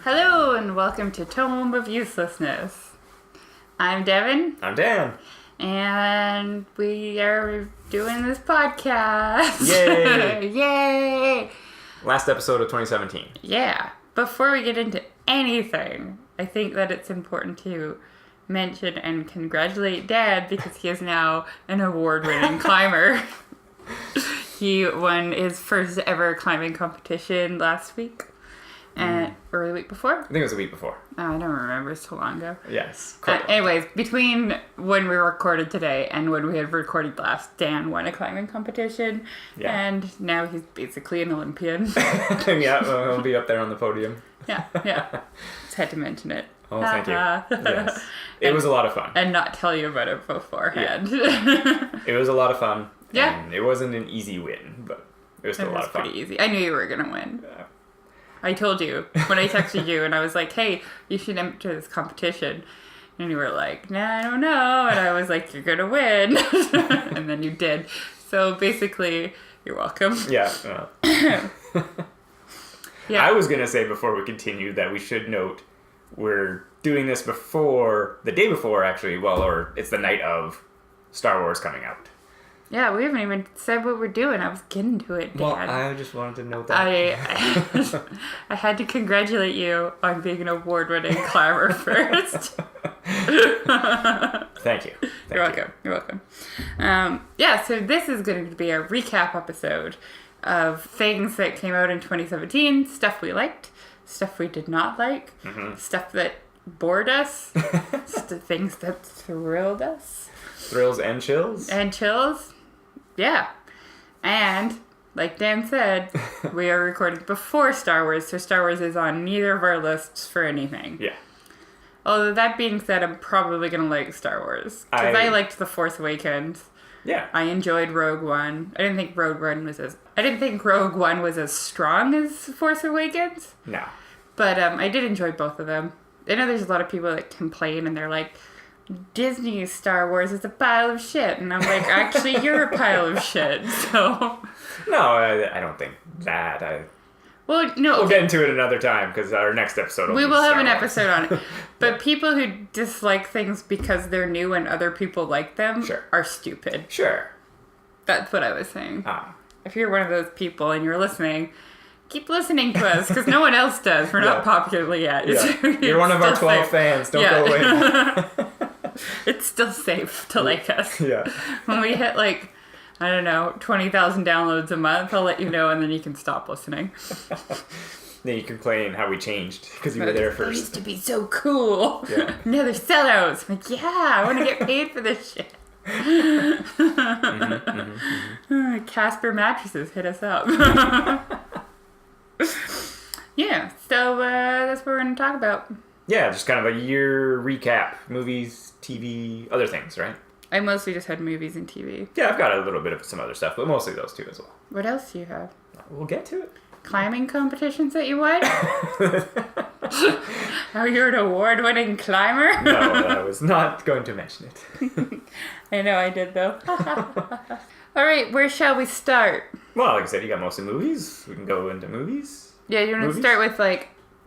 Hello and welcome to Tome of Uselessness. I'm Devin. I'm Dan. And we are doing this podcast. Yay! Yay! Last episode of 2017. Yeah. Before we get into anything, I think that it's important to mention and congratulate Dad because he is now an award-winning climber. He won his first ever climbing competition last week. Or the week before? I think it was the week before. Oh, I don't remember. It's so long ago. Yes. Anyways, between when we recorded today and when we had recorded last, Dan won a climbing competition. Yeah. And now he's basically an Olympian. Yeah, he'll be up there on the podium. Yeah. Just had to mention it. Oh, thank you. Yes. It was a lot of fun. And not tell you about it beforehand. Yeah. It was a lot of fun. Yeah. And it wasn't an easy win, but it was still a lot of fun. It was pretty easy. I knew you were going to win. I told you when I texted you and I was like, hey, you should enter this competition. And you were like, nah, I don't know. And I was like, you're going to win. And then you did. So basically, you're welcome. Yeah. Yeah. I was going to say before we continue that we should note we're doing this the day before actually, or it's the night of Star Wars coming out. Yeah, we haven't even said what we're doing. I was getting to it, Dad. Well, I just wanted to note that. I had to congratulate you on being an award-winning climber first. Thank you. You're welcome. So this is going to be a recap episode of things that came out in 2017, stuff we liked, stuff we did not like, stuff that bored us, things that thrilled us. Thrills and chills. And chills. Yeah. And, like Dan said, we are recording before Star Wars, so Star Wars is on neither of our lists for anything. Yeah. Although that being said, I'm probably going to like Star Wars. Because I liked The Force Awakens. Yeah. I enjoyed Rogue One. I didn't think Rogue One was as strong as Force Awakens. No. But I did enjoy both of them. I know there's a lot of people that complain and they're like, Disney's Star Wars is a pile of shit. And I'm like, actually, you're a pile of shit. So. No, I don't think that. Well, no. We'll get into it another time because our next episode we will have an episode on it. But people who dislike things because they're new and other people like them are stupid. Sure. That's what I was saying. Ah. If you're one of those people and you're listening, keep listening to us because no one else does. We're not popular yet. Yeah. You're one of our 12 fans. Don't go away. It's still safe to like us. Yeah. When we hit 20,000 downloads a month, I'll let you know and then you can stop listening. Then you complain how we changed because you were there first. It used to be so cool. Yeah. Now they're sellouts. I'm like, yeah, I want to get paid for this shit. Casper mattresses, hit us up. Yeah, so that's what we're going to talk about. Yeah, just kind of a year recap. Movies, TV, other things, right? I mostly just had movies and TV. Yeah, I've got a little bit of some other stuff, but mostly those two as well. What else do you have? We'll get to it. Climbing competitions that you won? Oh, you're an award-winning climber? No, I was not going to mention it. I know I did, though. All right, where shall we start? Well, like I said, you got mostly movies. We can go into movies. Yeah, you want to start with,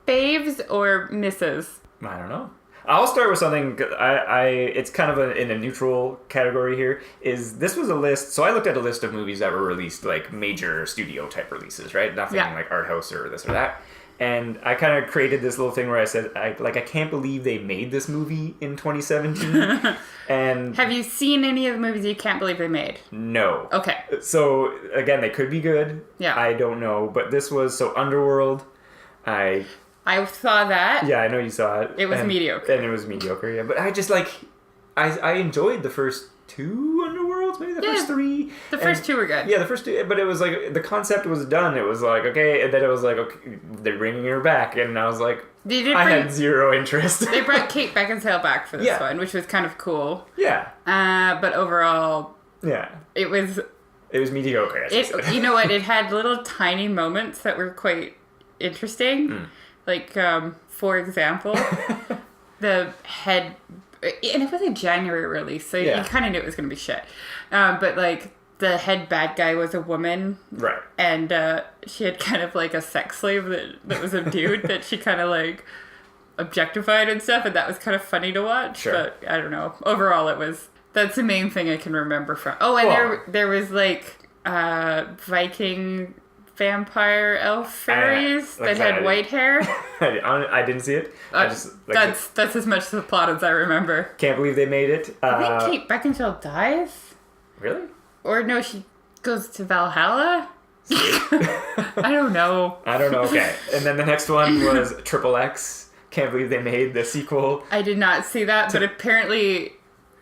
faves or misses? I don't know. I'll start with something. It's kind of in a neutral category here. This was a list. So I looked at a list of movies that were released major studio type releases, right? Nothing like art house or this or that. And I kind of created this little thing where I said, I can't believe they made this movie in 2017. And have you seen any of the movies you can't believe they made? No. Okay. So again, they could be good. Yeah. I don't know, but this was Underworld. I saw that. Yeah, I know you saw it. It was mediocre. And it was mediocre, yeah. But I just I enjoyed the first two Underworlds, maybe the first three. The first two were good. Yeah, the first two, but it was the concept was done. It was okay, and then it was okay, they're bringing her back, and I was like, I had zero interest. They brought Kate Beckinsale back for this one, which was kind of cool. Yeah. But overall, it was mediocre. You know what? It had little tiny moments that were quite interesting. For example, the head, and it was a January release, so you kind of knew it was going to be shit. But the head bad guy was a woman. Right. And she had kind of like a sex slave that was a dude that she kind of like objectified and stuff, and that was kind of funny to watch. Sure. But I don't know. Overall, that's the main thing I can remember from. Oh, and there was like Viking vampire elf fairies that had white hair. I didn't see it. That's as much of the plot as I remember. Can't believe they made it. I think Kate Beckinsale dies. Really? Or no, she goes to Valhalla. I don't know. Okay. And then the next one was Triple X. Can't believe they made the sequel. I did not see that, but apparently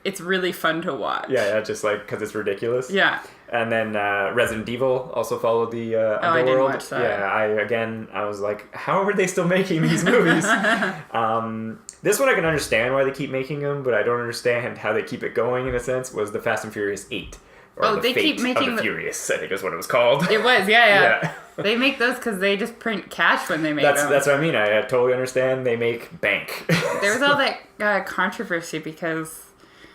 it's really fun to watch. Yeah, just like because it's ridiculous. Yeah. And then Resident Evil also followed the Underworld. I didn't watch that. Yeah, I was like, how are they still making these movies? This one I can understand why they keep making them, but I don't understand how they keep it going in a sense, was the Fast and Furious 8. Or they keep making of the Furious, I think is what it was called. It was, yeah. They make those because they just print cash when they make them. That's what I mean. I totally understand. They make bank. There was all that controversy because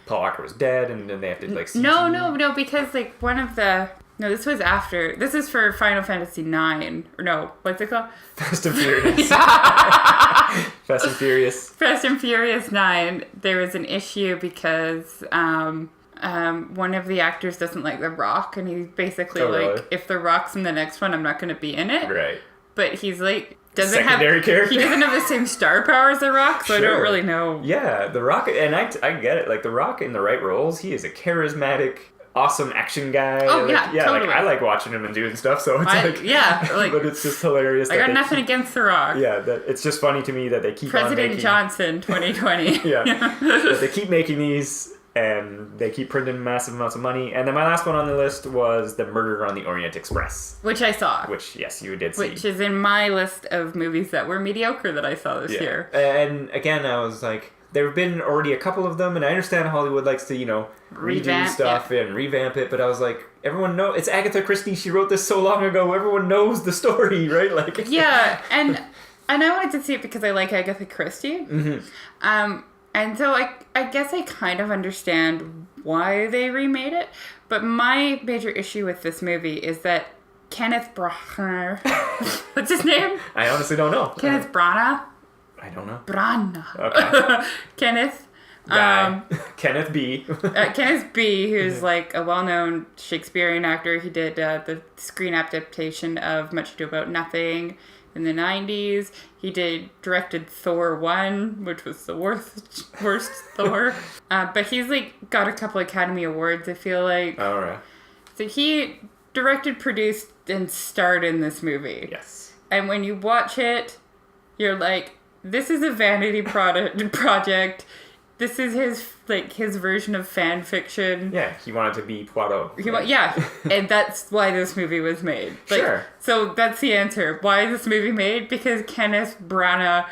Paul Walker was dead, and then they have to like. CG. No, because like one of the this was after. This is for Final Fantasy 9 or no, what's it called? Fast and Furious. Fast and Furious. Fast and Furious 9. There was an issue because one of the actors doesn't like The Rock, and he's basically really? if The Rock's in the next one, I'm not going to be in it. Right. But he's like Secondary character. He doesn't have the same star power as The Rock, so I don't really know. Yeah, The Rock, and I get it. Like The Rock in the right roles, he is a charismatic, awesome action guy. Oh like, yeah, totally. Like, I like watching him and doing stuff. So it's but it's just hilarious. I got nothing against The Rock. Yeah, it's just funny to me that they keep President Johnson 2020. Yeah, that they keep making these. And they keep printing massive amounts of money. And then my last one on the list was The Murder on the Orient Express. Which I saw. Which, yes, you did see. Which is in my list of movies that were mediocre that I saw this year. And again, I was like, there have been already a couple of them. And I understand Hollywood likes to, redo stuff and revamp it. But I was like, everyone knows. It's Agatha Christie. She wrote this so long ago. Everyone knows the story, right? Like, yeah. And I wanted to see it because I like Agatha Christie. Mm-hmm. And so I guess I kind of understand why they remade it, but my major issue with this movie is that Kenneth Branagh, what's his name? I honestly don't know. Kenneth Branagh? I don't know. Branagh. Okay. Kenneth. Kenneth B. Kenneth B, who's like a well-known Shakespearean actor. He did the screen adaptation of Much Ado About Nothing in the 90s. He directed Thor 1, which was the worst Thor. But he's like got a couple Academy Awards, I feel like. All right. So he directed, produced, and starred in this movie. Yes. And when you watch it, you're like, this is a vanity project. This is his version of fan fiction. Yeah, he wanted to be Poirot. And that's why this movie was made. Sure. So that's the answer. Why is this movie made? Because Kenneth Branagh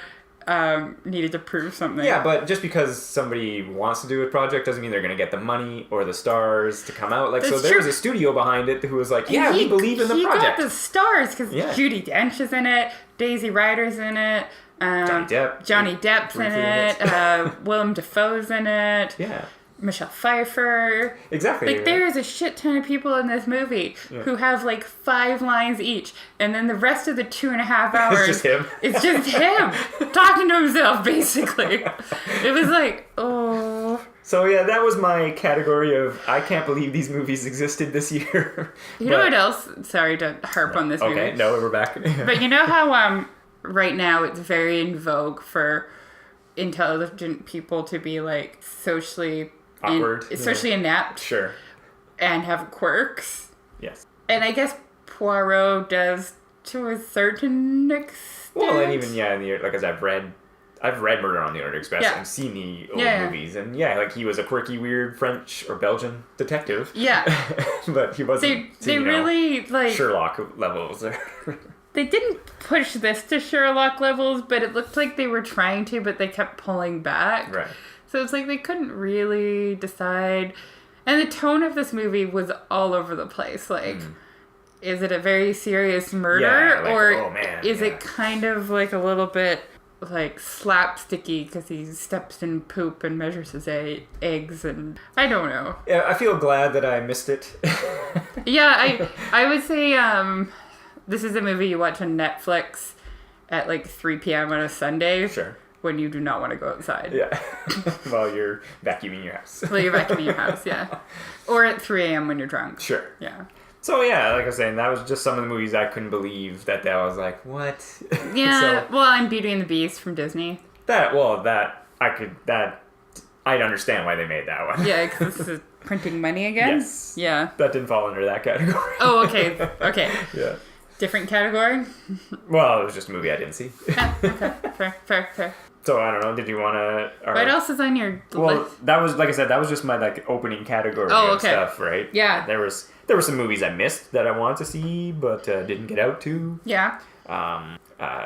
needed to prove something. Yeah, but just because somebody wants to do a project doesn't mean they're going to get the money or the stars to come out. That's there was a studio behind it who was like, we believe in the project. He got the stars because Judi Dench is in it, Daisy Ryder's in it. Johnny Depp's in it. Willem Dafoe's in it. Yeah. Michelle Pfeiffer. Exactly. There is a shit ton of people in this movie who have 5 lines each, and then the rest of the 2.5 hours it's just him talking to himself, basically. It was like, oh. So yeah, that was my category of I can't believe these movies existed this year. You know what else? Sorry to harp on this movie. Okay, no, we're back. But you know how right now it's very in vogue for intelligent people to be socially awkward, socially inept, sure, and have quirks. Yes, and I guess Poirot does to a certain extent. Well, and even as I've read Murder on the Orient Express and seen the old movies, and he was a quirky, weird French or Belgian detective. Yeah, but he wasn't. They really Sherlock levels. They didn't push this to Sherlock levels, but it looked like they were trying to, but they kept pulling back. Right. So it's they couldn't really decide. And the tone of this movie was all over the place. Is it a very serious murder? Or is it kind of a little bit like slapsticky because he steps in poop and measures his eggs, and I don't know. Yeah, I feel glad that I missed it. Yeah, I would say this is a movie you watch on Netflix at like 3 p.m. on a Sunday. Sure. When you do not want to go outside. Yeah. While you're vacuuming your house. While you're vacuuming your house, yeah. Or at 3 a.m. when you're drunk. Sure. Yeah. So yeah, like I was saying, that was just some of the movies I couldn't believe that I was like, what? Yeah. Well, and Beauty and the Beast from Disney. I'd understand why they made that one. Yeah, because this is printing money again. Yes. Yeah. That didn't fall under that category. Oh, okay. Okay. Yeah. Different category? Well, it was just a movie I didn't see. Okay. Fair. So I don't know. Did you want to? What else is on your list? Well, that was, like I said, that was just my like opening category of stuff, right? Yeah. There were some movies I missed that I wanted to see but didn't get out to. Yeah.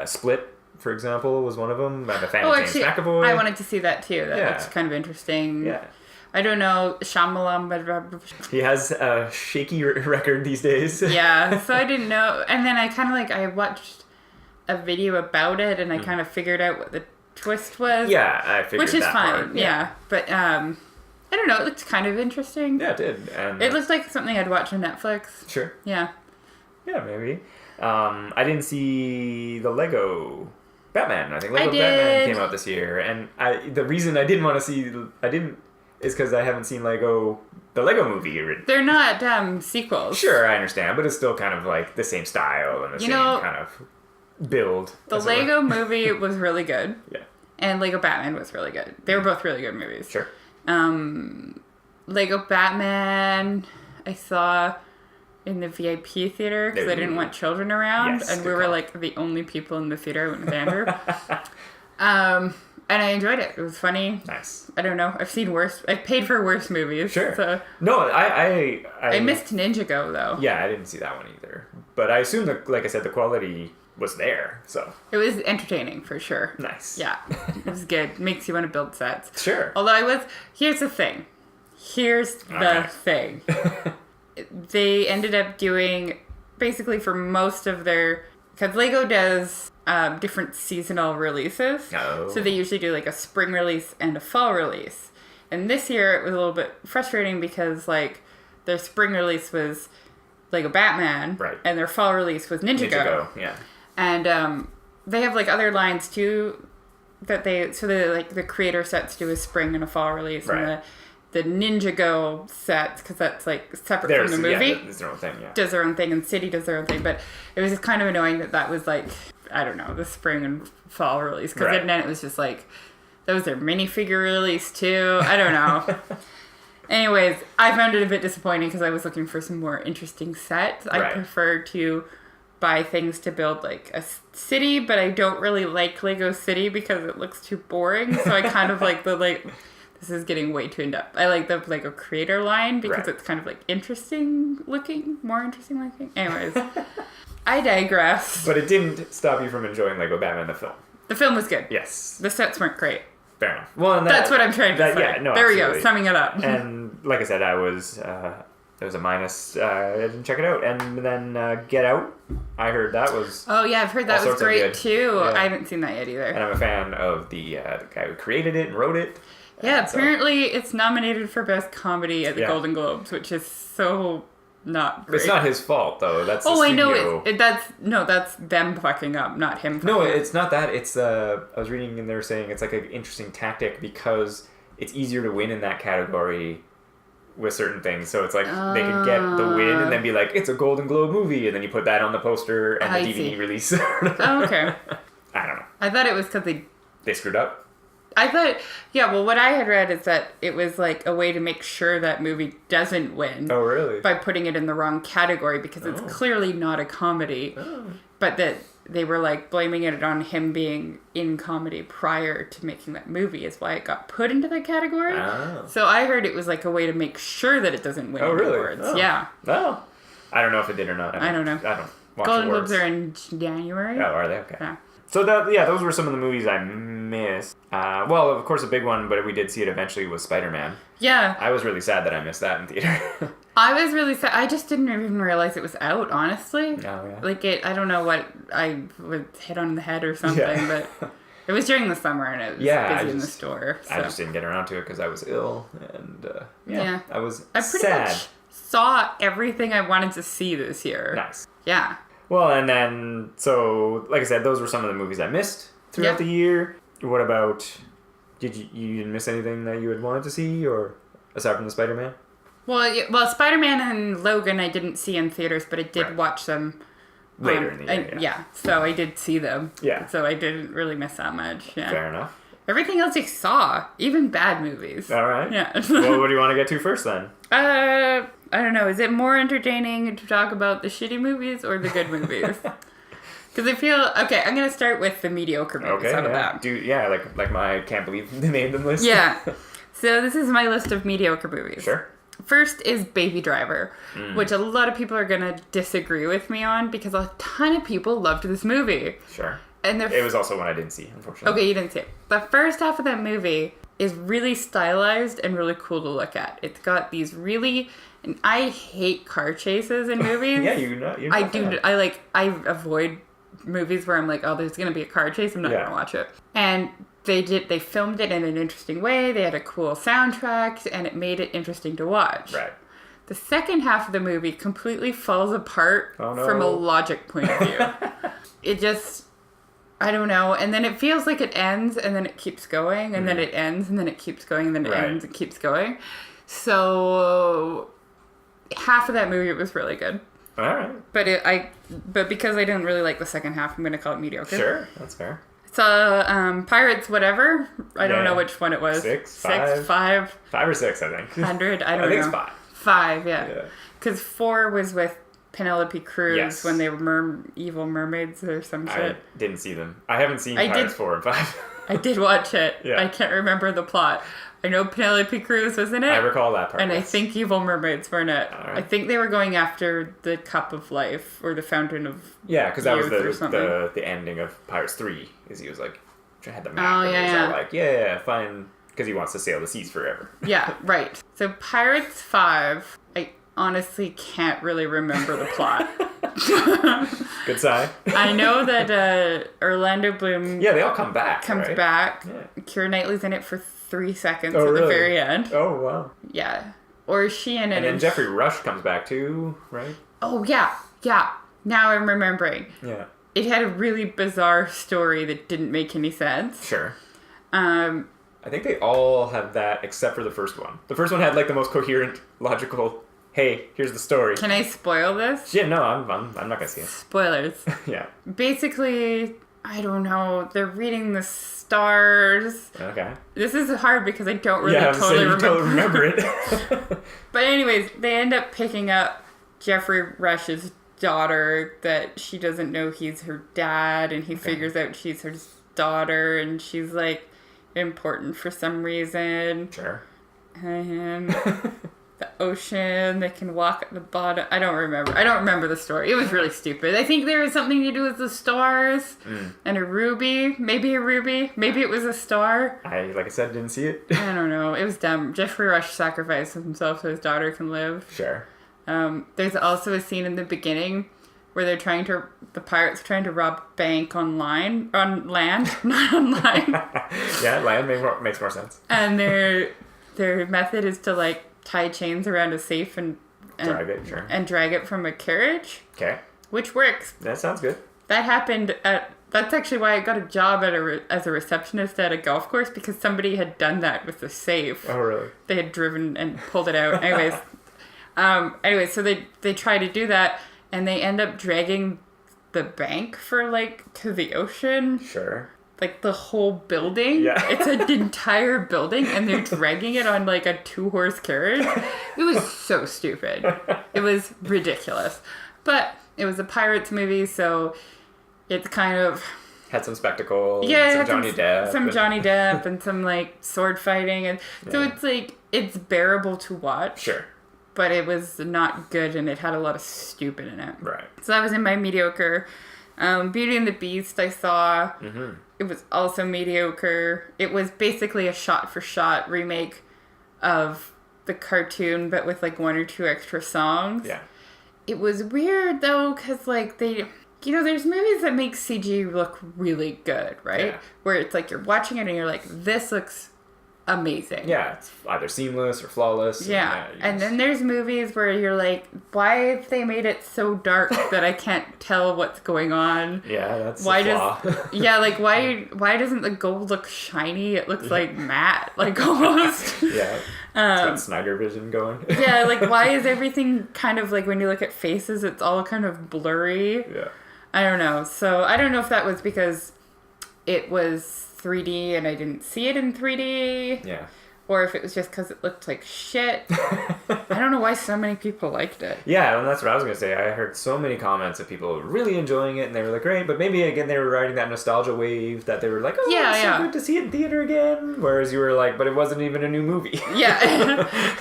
Split, for example, was one of them. The fan of James McAvoy. I wanted to see that too. That looks kind of interesting. Yeah. I don't know, Shyamalan. He has a shaky record these days. Yeah, so I didn't know. And then I kind of I watched a video about it and I kind of figured out what the twist was. Yeah, I figured which is that fine. part. Yeah. But I don't know. It looked kind of interesting. Yeah, it did. And it looked like something I'd watch on Netflix. Sure. Yeah. Yeah, maybe. I didn't see the Lego Batman. I think Lego Batman came out this year, and the reason I didn't want to see is because I haven't seen the Lego movie. They're not sequels. Sure, I understand, but it's still kind of like the same style and the same kind of build. The Lego movie was really good. Yeah. And Lego Batman was really good. They were both really good movies. Sure. Lego Batman, I saw in the VIP theater because I didn't want children around. Yes, and we were like the only people in the theater. I went with Andrew. And I enjoyed it. It was funny. Nice. I don't know. I've paid for worse movies. Sure. So. No, I missed Ninjago though. Yeah, I didn't see that one either. But I assume that, like I said, the quality was there. So it was entertaining for sure. Nice. Yeah, it was good. Makes you want to build sets. Sure. Although here's the thing. They ended up doing basically for most of their, because Lego does different seasonal releases. Oh. So they usually do like a spring release and a fall release. And this year it was a little bit frustrating because their spring release was Lego Batman, right, and their fall release was Ninjago. Yeah. And they have other lines too that the creator sets do a spring and a fall release, right, and the Ninjago sets, because that's separate from the movie. Yeah, does their own thing. Yeah. Does their own thing, and City does their own thing. But it was just kind of annoying that was I don't know, the spring and fall release, because then it was just that was their minifigure release too. I don't know. Anyways, I found it a bit disappointing because I was looking for some more interesting sets. I prefer to buy things to build a city, but I don't really like Lego City because it looks too boring. So I kind of like this is getting way too in-depth. I like the Lego Creator line because it's kind of more interesting looking. Anyways, I digress. But it didn't stop you from enjoying Lego Batman the film. The film was good. Yes. The sets weren't great. Fair enough. Well, that's what I'm trying to say. Yeah, no, there absolutely. we go, summing it up. And like I said, it was a minus. I didn't check it out. And then Get Out, I heard that was. Oh yeah, I've heard that was great too. Yeah. I haven't seen that yet either. And I'm a fan of the guy who created it and wrote it. Yeah, apparently it's nominated for Best Comedy at the Golden Globes, which is so not great. It's not his fault though. That's the studio. I know that's them fucking up, not him. No, it's not that. It's I was reading and they're saying it's an interesting tactic because it's easier to win in that category with certain things. So it's they could get the win and then be it's a Golden Globe movie, and then you put that on the poster and the DVD release. Oh, okay. I don't know. I thought it was because they screwed up. I thought, what I had read is that it was a way to make sure that movie doesn't win. Oh, really? By putting it in the wrong category because it's clearly not a comedy. Oh. But that they were blaming it on him being in comedy prior to making that movie is why it got put into that category. Oh. So I heard it was a way to make sure that it doesn't win awards. Oh. Yeah. Oh. I don't know if it did or not. I don't know. I don't watch Golden awards. Globes are in January. Oh, are they? Okay. Yeah. So those were some of the movies I missed. Well, of course, a big one, but we did see it eventually, was Spider-Man. Yeah. I was really sad that I missed that in theater. I was really sad. I just didn't even realize it was out, honestly. Oh, yeah. I don't know what I would hit on the head or something, but It was during the summer and it was busy in the store. So. I just didn't get around to it because I was ill and I was I pretty sad. much saw everything I wanted to see this year. Nice. Yeah. Well, and then, so, like I said, those were some of the movies I missed throughout the year. What about, you didn't miss anything that you had wanted to see, or aside from the Spider-Man? Well, Spider-Man and Logan I didn't see in theaters, but I did watch them later in the year. Yeah, so I did see them. Yeah. So I didn't really miss that much. Yeah. Fair enough. Everything else I saw, even bad movies. All right. Yeah. Well, what do you want to get to first then? I don't know. Is it more entertaining to talk about the shitty movies or the good movies? Because I feel... Okay, I'm going to start with the mediocre movies out of that. Like my can't believe they named them list. Yeah. So this is my list of mediocre movies. Sure. First is Baby Driver, which a lot of people are going to disagree with me on because a ton of people loved this movie. Sure. And it was also one I didn't see, unfortunately. Okay, you didn't see it. The first half of that movie is really stylized and really cool to look at. It's got these really... And I hate car chases in movies. Yeah, you're not I avoid movies where I'm like, oh, there's going to be a car chase. I'm not going to watch it. And they filmed it in an interesting way. They had a cool soundtrack, and it made it interesting to watch. Right. The second half of the movie completely falls apart from a logic point of view. It just... I don't know. And then it feels like it ends, and then it keeps going, and then it ends, and then it keeps going, and then it ends and keeps going. So half of that movie was really good. All right. But because I didn't really like the second half, I'm going to call it mediocre. Sure, that's fair. So Pirates whatever. I don't know which one it was. Six, 5. 5 or 6, I think. 100. I don't know. I think it's 5. 5, yeah. Because 4 was with Penelope Cruz when they were evil mermaids or some shit. I didn't see them. I haven't seen Pirates 4 and 5. I did watch it. Yeah. I can't remember the plot. I know Penelope Cruz was in it. I recall that part. And I think evil mermaids were in it. Right. I think they were going after the Cup of Life or the Fountain of because that was the ending of Pirates 3. Is he was like, had the map. Oh, and like, fine. Because he wants to sail the seas forever. Yeah, right. So Pirates 5, I honestly can't really remember the plot. Good sign. I know that Orlando Bloom... Yeah, they all come back. Comes back. Yeah. Keira Knightley's in it for 3 seconds at the very end. Oh, wow. Yeah. Or is she in it? And then Jeffrey Rush comes back too, right? Oh, yeah. Yeah. Now I'm remembering. Yeah. It had a really bizarre story that didn't make any sense. Sure. I think they all have that except for the first one. The first one had like the most coherent, logical... Hey, here's the story. Can I spoil this? Yeah, no, I'm not gonna see it. Spoilers. Yeah. Basically, I don't know. They're reading the stars. Okay. This is hard because I don't really totally remember it. But anyways, they end up picking up Jeffrey Rush's daughter that she doesn't know he's her dad, and he figures out she's her daughter, and she's like important for some reason. Sure. And the ocean, they can walk at the bottom. I don't remember the story. It was really stupid. I think there was something to do with the stars and a ruby. Maybe a ruby. Maybe it was a star. Like I said, didn't see it. I don't know. It was dumb. Jeffrey Rush sacrificed himself so his daughter can live. Sure. There's also a scene in the beginning where the pirates are trying to rob a bank on land, not online. Yeah, land makes more sense. And their method is to like tie chains around a safe and drag it from a carriage. Okay. Which works. That sounds good. That happened that's actually why I got a job as a receptionist at a golf course, because somebody had done that with the safe. Oh, really? They had driven and pulled it out. Anyways, so they try to do that, and they end up dragging the bank to the ocean. Sure. Like the whole building. Yeah. It's an entire building, and they're dragging it on like a 2-horse carriage. It was so stupid. It was ridiculous. But it was a Pirates movie, so it's kind of... Had some spectacle. Yeah, some Johnny Depp. Some Johnny Depp and some like sword fighting. And so it's like, it's bearable to watch. Sure. But it was not good, and it had a lot of stupid in it. Right. So that was in my mediocre. Beauty and the Beast I saw. Mm-hmm. It was also mediocre. It was basically a shot-for-shot remake of the cartoon, but with like 1 or 2 extra songs. Yeah. It was weird though, because like you know, there's movies that make CG look really good, right? Yeah. Where it's like you're watching it and you're like, this looks amazing. Yeah, it's either seamless or flawless. Yeah. And then there's movies where you're like, why have they made it so dark that I can't tell what's going on? Yeah, that's why a flaw. Yeah, like why doesn't the gold look shiny? It looks like matte, like almost. Yeah. It's got Snyder vision going. Yeah, like why is everything kind of like when you look at faces, it's all kind of blurry? Yeah. I don't know. So I don't know if that was because it was 3D and I didn't see it in 3D. Yeah. Or if it was just because it looked like shit. I don't know why so many people liked it. Yeah, and that's what I was going to say. I heard so many comments of people really enjoying it, and they were like, great, but maybe, again, they were riding that nostalgia wave that they were like, oh, it's so good to see it in theater again. Whereas you were like, but it wasn't even a new movie. Yeah.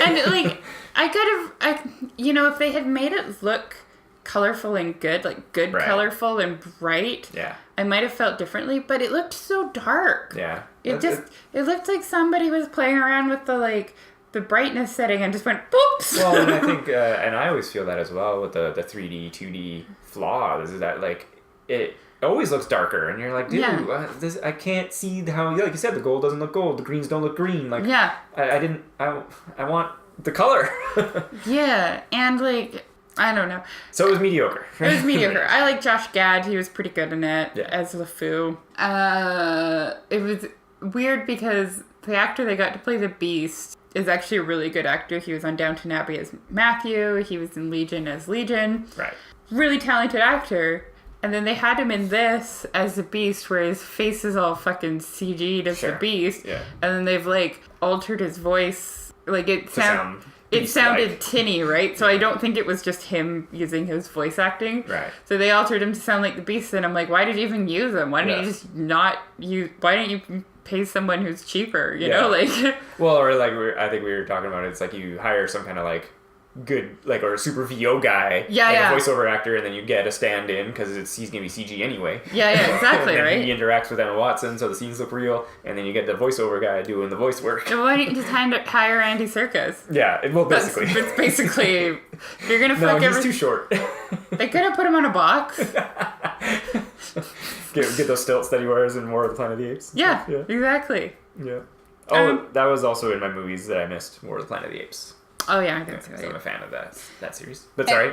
And, like, if they had made it look colorful and good, like good colorful and bright, I might have felt differently, but it looked so dark. Yeah. It looked like somebody was playing around with the brightness setting and just went boops. Well, and I think, and I always feel that as well with the 3D, 2D flaws, is that like it always looks darker, and you're like, dude, I can't see how, like you said, the gold doesn't look gold, the greens don't look green. Like, I want the color. Yeah, and like, I don't know. So it was mediocre. It was mediocre. I like Josh Gad. He was pretty good in it as LeFou. It was weird because the actor they got to play the Beast is actually a really good actor. He was on Downton Abbey as Matthew. He was in Legion as Legion. Right. Really talented actor. And then they had him in this as the Beast, where his face is all fucking CG'd as the Beast. Yeah. And then they've like altered his voice. Like it sounded tinny, right? So I don't think it was just him using his voice acting. Right. So they altered him to sound like the Beast, and I'm like, why did you even use him? Why didn't you just not use? Why didn't you pay someone who's cheaper? You know, like. Well, or like I think we were talking about it. It's like you hire some kind of like good, like, or a super VO guy, a voiceover actor, and then you get a stand-in because he's gonna be CG anyway. Yeah, exactly, and then right? He interacts with Emma Watson, so the scenes look real, and then you get the voiceover guy doing the voice work. So why didn't you just hire Andy Serkis? Yeah, well, basically. It's basically, if you're gonna fuck he's too short. They could have put him on a box. Get those stilts that he wears in War of the Planet of the Apes. Yeah, exactly. Yeah. Oh, that was also in my movies that I missed, War of the Planet of the Apes. Oh yeah, I didn't see that. I'm a fan of that series. But sorry.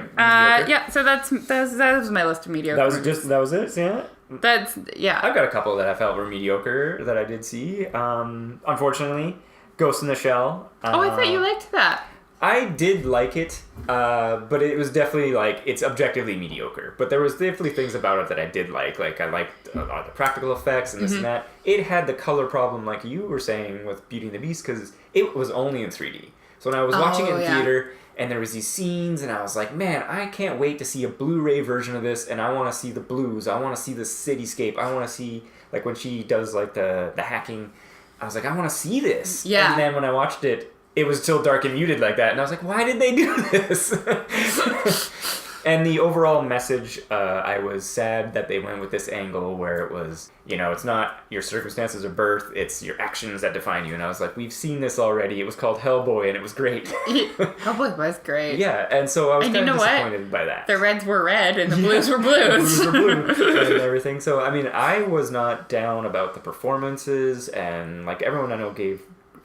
So that was my list of mediocre. That was it. Yeah. I've got a couple that I felt were mediocre that I did see. Unfortunately, Ghost in the Shell. I thought you liked that. I did like it, but it was definitely like it's objectively mediocre. But there was definitely things about it that I did like. Like I liked the practical effects and this and that. It had the color problem, like you were saying with Beauty and the Beast, because it was only in 3D. So when I was watching it in theater, and there was these scenes, and I was like, man, I can't wait to see a Blu-ray version of this, and I want to see the blues. I want to see the cityscape. I want to see, like, when she does, like, the hacking. I was like, I want to see this. Yeah. And then when I watched it, it was still dark and muted like that, and I was like, why did they do this? And the overall message, I was sad that they went with this angle where it was, it's not your circumstances of birth, it's your actions that define you. And I was like, we've seen this already. It was called Hellboy, and it was great. Hellboy was great. Yeah, and so I was kind of disappointed by that. The reds were red, and the blues were blues. The blues were blue, and everything. So, I mean, I was not down about the performances, and, like, everyone I know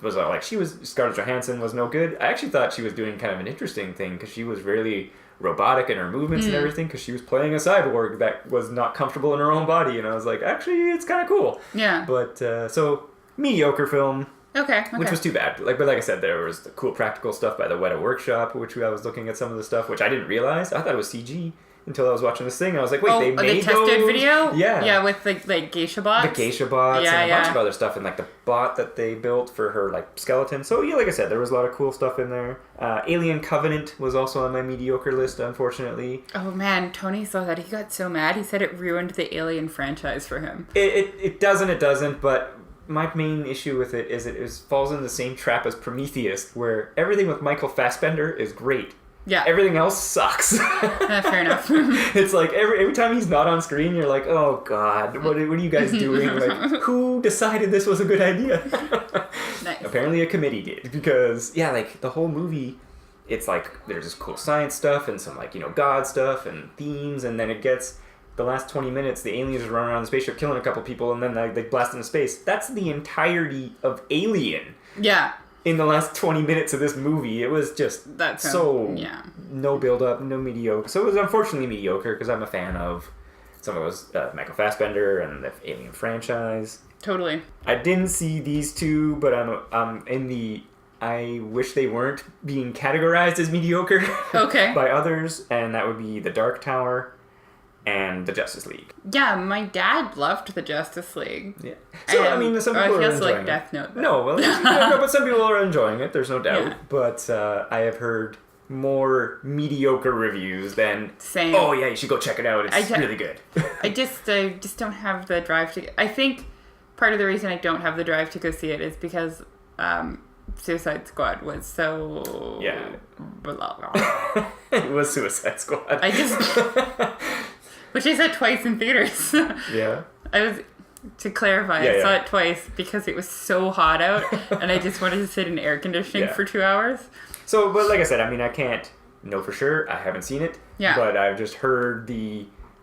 was like, Scarlett Johansson was no good. I actually thought she was doing kind of an interesting thing, because she was really robotic in her movements and everything, because she was playing a cyborg that was not comfortable in her own body, and I was like, actually, it's kind of cool. Yeah. But so mediocre film. Okay. Which was too bad. But like I said, there was the cool practical stuff by the Weta Workshop, which I was looking at some of the stuff, which I didn't realize. I thought it was CG until I was watching this thing, and I was like, wait, they made the tested those? Video? Yeah. Yeah, with like geisha bots? The geisha bots and a bunch of other stuff, and like the bot that they built for her like skeleton. So yeah, like I said, there was a lot of cool stuff in there. Alien Covenant was also on my mediocre list, unfortunately. Oh man, Tony saw that. He got so mad. He said it ruined the Alien franchise for him. It doesn't, but my main issue with it is it falls in the same trap as Prometheus, where everything with Michael Fassbender is great. Yeah. Everything else sucks. Fair enough. It's like every time he's not on screen, you're like, oh God, what are you guys doing? Like, who decided this was a good idea? Nice. Apparently a committee did, because like the whole movie, it's like there's this cool science stuff and some like God stuff and themes, and then it gets the last 20 minutes, the aliens are running around the spaceship, killing a couple people, and then they blast into space. That's the entirety of Alien. Yeah. In the last 20 minutes of this movie, it was just no build-up, no mediocre. So it was unfortunately mediocre, because I'm a fan of some of those Michael Fassbender and the Alien franchise. Totally. I didn't see these two, but I'm in the... I wish they weren't being categorized as mediocre by others, and that would be The Dark Tower and The Justice League. Yeah, my dad loved The Justice League. Yeah. So, I mean, some people are enjoying like it. Death Note. No, well, no, but some people are enjoying it, there's no doubt. Yeah. But I have heard more mediocre reviews than, Same. Oh, yeah, you should go check it out, it's really good. I just don't have the drive to... I think part of the reason I don't have the drive to go see it is because... Suicide Squad was so... Yeah. Blah, blah. It was Suicide Squad. I just... Which I saw twice in theaters. Yeah. To clarify, I saw it twice because it was so hot out and I just wanted to sit in air conditioning for 2 hours. So, but like I said, I mean, I can't know for sure. I haven't seen it. Yeah. But I've just heard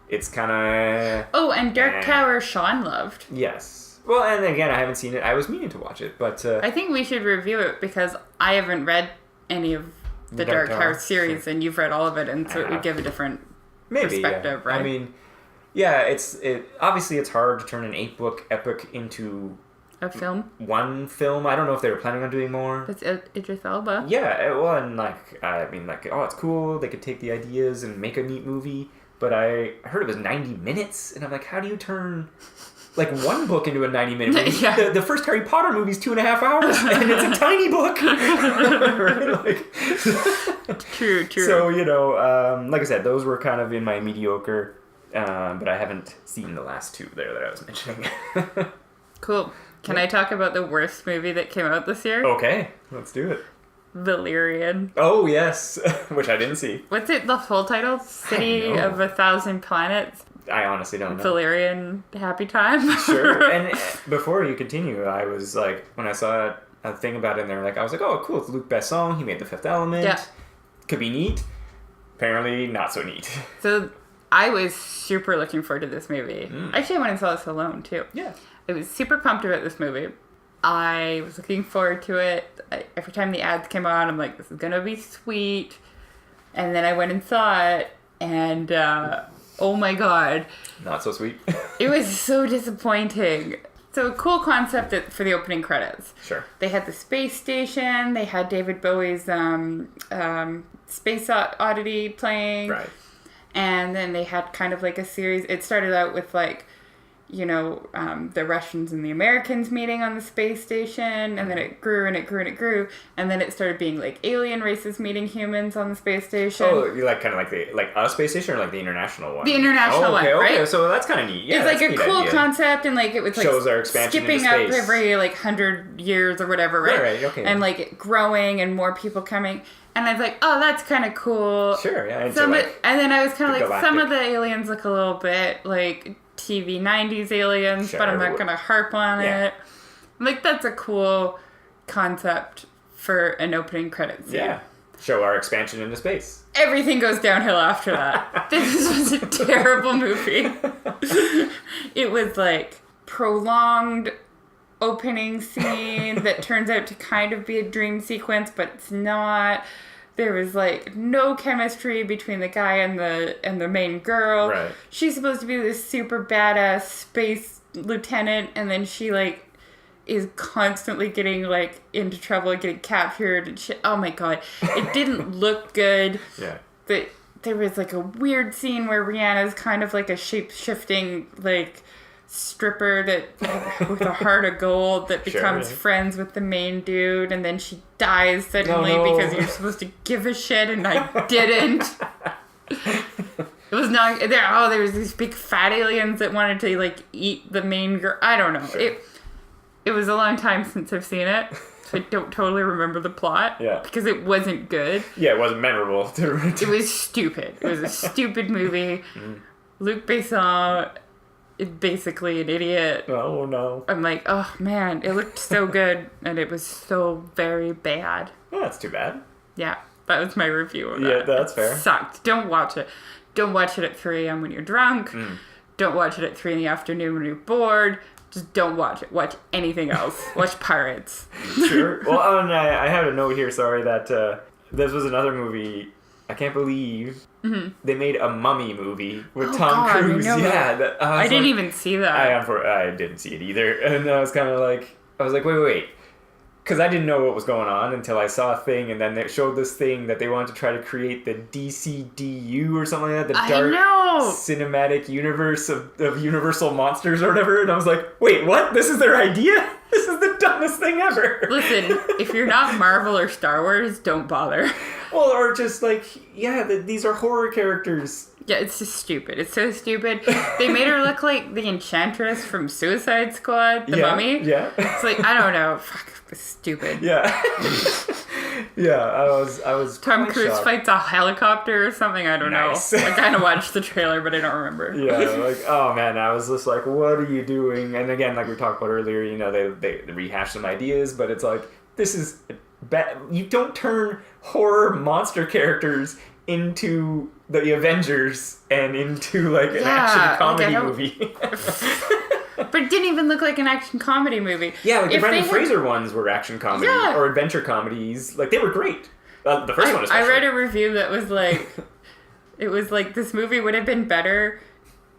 it's kind of... Oh, and Dark Tower Sean loved. Yes. Well, and again, I haven't seen it. I was meaning to watch it, but... I think we should review it because I haven't read any of the Dark Tower series, and you've read all of it, and so it would give a different perspective, right? I mean, obviously it's hard to turn an 8-book epic into... A film? One film. I don't know if they were planning on doing more. That's Idris Elba. Yeah, well, and it's cool. They could take the ideas and make a neat movie, but I heard it was 90 minutes, and I'm like, how do you turn... like one book into a 90-minute movie. Yeah. The first Harry Potter movie is 2.5 hours, and it's a tiny book. Right? True. So, like I said, those were kind of in my mediocre, but I haven't seen the last two there that I was mentioning. Cool. Can I talk about the worst movie that came out this year? Okay, let's do it. Valerian. Oh, yes, which I didn't see. What's it, the full title? City of 1,000 Planets? I honestly don't know. Valerian Happy Time? Sure. And before you continue, I was like, when I saw a thing about it in there, I was like, oh, cool, it's Luc Besson. He made The Fifth Element. Yeah. Could be neat. Apparently not so neat. So I was super looking forward to this movie. Actually, I went and saw this alone, too. Yeah. I was super pumped about this movie. I was looking forward to it. Every time the ads came on, I'm like, this is going to be sweet. And then I went and saw it, and... oh my god. Not so sweet. It was so disappointing. So a cool concept for the opening credits. Sure. They had the space station. They had David Bowie's Space Oddity playing. Right. And then they had kind of like a series. It started out with the Russians and the Americans meeting on the space station, and then it grew and it grew and it grew, and then it started being like alien races meeting humans on the space station. Oh, you kind of like a space station, or like the international one? The international one, right? Okay, so that's kind of neat. Yeah, it's like a cool concept, and it was shows our expansion skipping into space. up every 100 years or whatever, right? Right, okay. And growing and more people coming. And I was like, oh, that's kind of cool. Sure, yeah. And then I was kind of like, some of the aliens look a little bit like TV 90s aliens, but I'm not going to harp on it. That's a cool concept for an opening credit scene. Yeah. Show our expansion into space. Everything goes downhill after that. This was a terrible movie. It was prolonged opening scene that turns out to kind of be a dream sequence, but it's not. There was no chemistry between the guy and the main girl. Right. She's supposed to be this super badass space lieutenant, and then she is constantly getting into trouble, getting captured and shit. Oh my god, it didn't look good. Yeah. But there was a weird scene where Rihanna's kind of a shape-shifting stripper that with a heart of gold that becomes friends with the main dude, and then she dies suddenly because you're supposed to give a shit, and I didn't. It was not there. Oh, there was these big fat aliens that wanted to eat the main girl. I don't know. Sure. It was a long time since I've seen it, so I don't totally remember the plot. Yeah. Because it wasn't good. Yeah, it wasn't memorable. It was stupid. It was a stupid movie. Luc Besson is basically an idiot. Oh no. I'm like, oh man, it looked so good, and it was so very bad. Well, that's too bad. Yeah, that was my review of that. Yeah, that's fair. It sucked. Don't watch it. Don't watch it at 3 a.m. when you're drunk. Don't watch it at 3 in the afternoon when you're bored. Just don't watch it. Watch anything else. Watch Pirates. Sure. Well, and I had a note here, sorry, that this was another movie. I can't believe they made a mummy movie with Tom Cruise. Yeah. I didn't even see that. I didn't see it either. And I was kind of like, wait. Because I didn't know what was going on until I saw a thing, and then it showed this thing that they wanted to try to create the DCDU or something like that, the Dark Cinematic Universe of Universal Monsters or whatever. And I was like, wait, what? This is their idea? This is the dumbest thing ever. Listen, if you're not Marvel or Star Wars, don't bother. Well, or just like, these are horror characters. Yeah, it's just stupid. It's so stupid. They made her look like the Enchantress from Suicide Squad, the mummy. Yeah. It's like, I don't know. Fuck, it's stupid. Yeah. I was Tom Cruise fights a helicopter or something. I don't know. I kind of watched the trailer, but I don't remember. Yeah, like, oh man, I was just like, what are you doing? And again, like we talked about earlier, they rehash some ideas, but it's like, this is bad. You don't turn horror monster characters into the Avengers and into like an action comedy movie. But it didn't even look like an action comedy movie. Yeah, like the Brendan Fraser ones were action comedy or adventure comedies. Like, they were great. The first one especially. I read a review that was like, it was like, this movie would have been better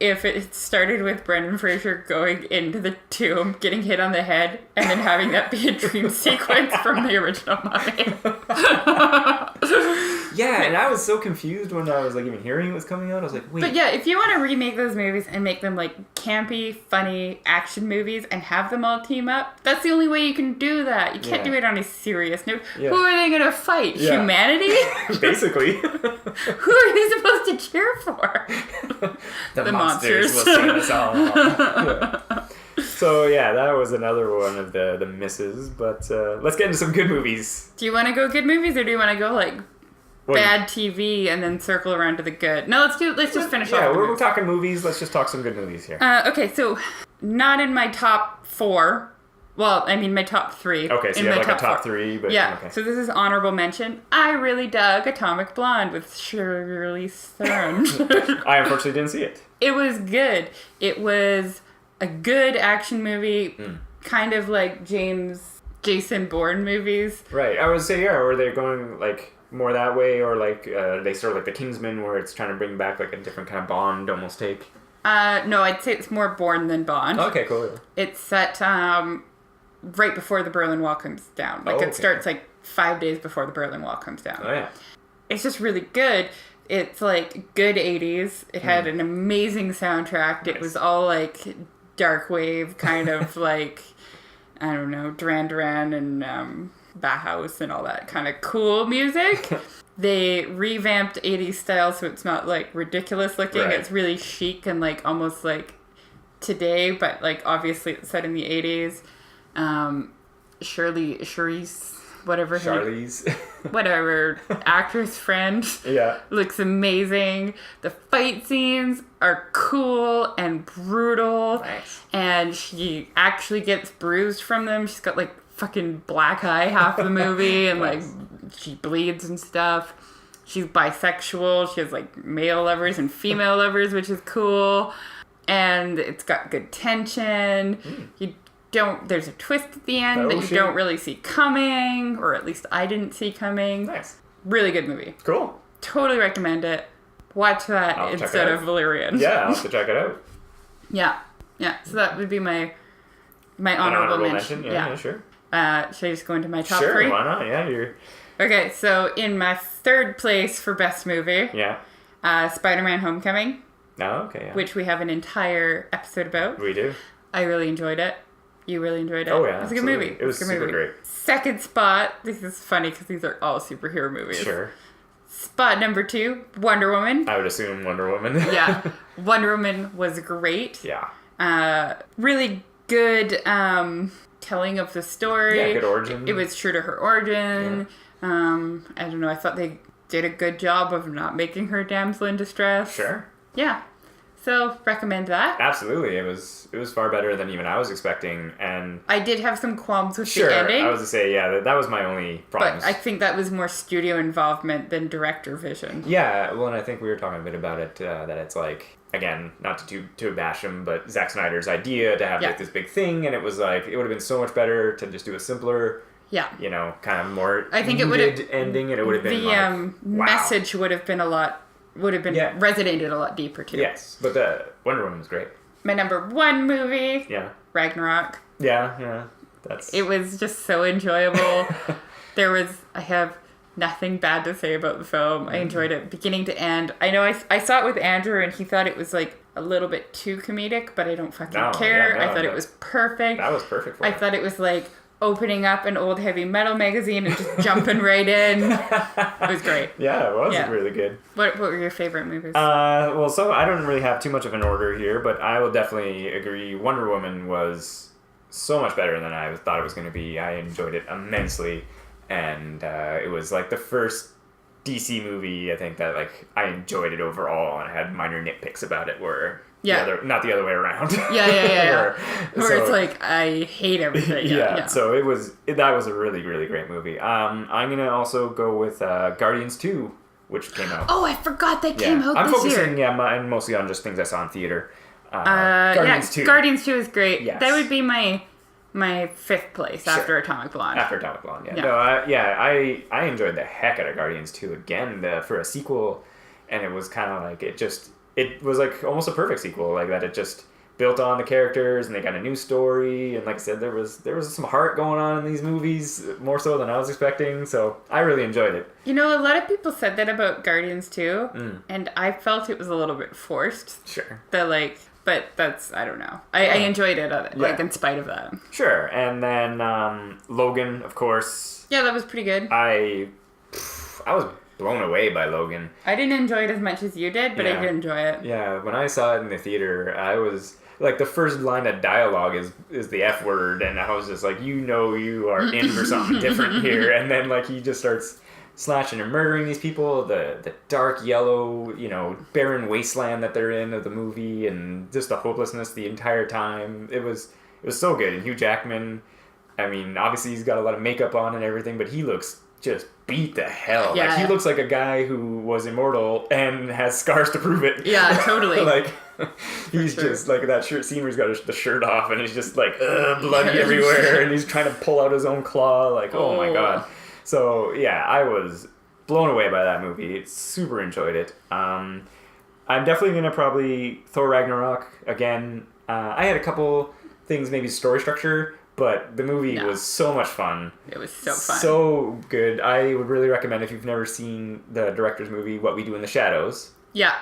if it started with Brendan Fraser going into the tomb, getting hit on the head, and then having that be a dream sequence from the original Mummy. Yeah, and I was so confused when I was like even hearing it was coming out. I was like, wait. But yeah, if you want to remake those movies and make them like campy, funny action movies and have them all team up, that's the only way you can do that. You can't do it on a serious note. Yeah. Who are they going to fight? Yeah. Humanity? Basically. Who are they supposed to cheer for? The monsters will save us all. Yeah. So yeah, that was another one of the misses. But let's get into some good movies. Do you want to go good movies, or do you want to go like bad TV and then circle around to the good? No, let's just finish off. Yeah, we're talking movies. Let's just talk some good movies here. Okay, so not in my top 4. Well, I mean my top 3. Okay, so you have like a top 3, but yeah. Okay. So this is honorable mention. I really dug Atomic Blonde with Charlize Theron. I unfortunately didn't see it. It was good. It was a good action movie, kind of like Jason Bourne movies. Right. I would say, or they're going like more that way, or like they sort of like the Kingsman, where it's trying to bring back like a different kind of Bond almost take. No, I'd say it's more Bourne than Bond. Okay, cool. It's set right before the Berlin Wall comes down. Like it starts like 5 days before the Berlin Wall comes down. Oh yeah. It's just really good. It's like good 80s. It had an amazing soundtrack. Nice. It was all like dark wave kind of like, I don't know, Duran Duran and Bauhaus and all that kind of cool music. They revamped 80s style so it's not like ridiculous looking. Right. It's really chic and like almost like today, but like obviously it's set in the 80s. Charlize, whatever, actress friend. Yeah. Looks amazing. The fight scenes are cool and brutal. Nice. And she actually gets bruised from them. She's got like fucking black eye half the movie and like she bleeds and stuff. She's bisexual. She has like male lovers and female lovers, which is cool. And it's got good tension. There's a twist at the end that you don't really see coming, or at least I didn't see coming. Nice. Really good movie. Cool. Totally recommend it. Watch that instead of Valerian. Yeah, I'll have to check it out. Yeah. So that would be my honorable mention. Yeah, sure. Should I just go into my top 3? Sure, why not? Yeah, Okay, so in my 3rd place for best movie, Spider-Man: Homecoming. Oh, okay. Yeah. Which we have an entire episode about. We do. I really enjoyed it. You really enjoyed it. Oh yeah, it was a good movie. It was super great. Second spot. This is funny because these are all superhero movies. Sure. Spot number 2, Wonder Woman. I would assume Wonder Woman. Yeah, Wonder Woman was great. Yeah. Really good telling of the story. Yeah, good origin. It was true to her origin. Yeah. I don't know. I thought they did a good job of not making her damsel in distress. Sure. Yeah. So, recommend that. Absolutely. It was far better than even I was expecting. And I did have some qualms with sure, the ending. I was to say, yeah, that was my only problem. But I think that was more studio involvement than director vision. Yeah, well, and I think we were talking a bit about it, that it's like, again, not to bash him, but Zack Snyder's idea to have like this big thing, and it was like, it would have been so much better to just do a simpler, kind of more I think it would have ending, and it would have been the message would have been resonated a lot deeper too. Yes, but the Wonder Woman was great. My number one movie, Ragnarok. Yeah, It was just so enjoyable. I have nothing bad to say about the film. I enjoyed it beginning to end. I know I saw it with Andrew and he thought it was like a little bit too comedic, but I don't fucking care. I thought it was perfect. That was perfect for I thought it was like opening up an old heavy metal magazine and just jumping right in. It was great. Yeah, it was really good. What were your favorite movies? Well, so I don't really have too much of an order here, but I will definitely agree. Wonder Woman was so much better than I thought it was going to be. I enjoyed it immensely, and it was like the first DC movie I think that like I enjoyed it overall, and I had minor nitpicks about it where not the other way around. Where it's like I hate everything. So that was a really, really great movie. I'm gonna also go with Guardians 2, which came out. Oh, I forgot that came out I'm this year. focusing mine mostly on just things I saw in theater. Guardians 2. Guardians 2 is great. Yes. That would be my fifth place after Atomic Blonde. After Atomic Blonde, I enjoyed the heck out of Guardians 2 again for a sequel, and it was kind of like it was like almost a perfect sequel, like that it just built on the characters and they got a new story, and like I said, there was some heart going on in these movies, more so than I was expecting, so I really enjoyed it. You know, a lot of people said that about Guardians 2, and I felt it was a little bit forced. Sure. But that's, I don't know. I enjoyed it, in spite of that. Sure, and then Logan, of course. Yeah, that was pretty good. I was blown away by Logan. I didn't enjoy it as much as you did, but I did enjoy it. Yeah, when I saw it in the theater, I was like, the first line of dialogue is the F word, and I was just like, you are in for something different here, and then like he just starts slashing and murdering these people, the dark yellow, barren wasteland that they're in of the movie, and just the hopelessness the entire time. It was so good. And Hugh Jackman, I mean, obviously he's got a lot of makeup on and everything, but he looks just beat the hell. Yeah. Like, he looks like a guy who was immortal and has scars to prove it. Yeah, totally. Like, he's just like that scene where he's got the shirt off and he's just like bloody everywhere, and he's trying to pull out his own claw. Like, oh my god. So yeah, I was blown away by that movie. Super enjoyed it. I'm definitely gonna probably Thor Ragnarok again. I had a couple things, maybe story structure, but the movie was so much fun. It was so fun. So good. I would really recommend, if you've never seen the director's movie, What We Do in the Shadows. Yeah.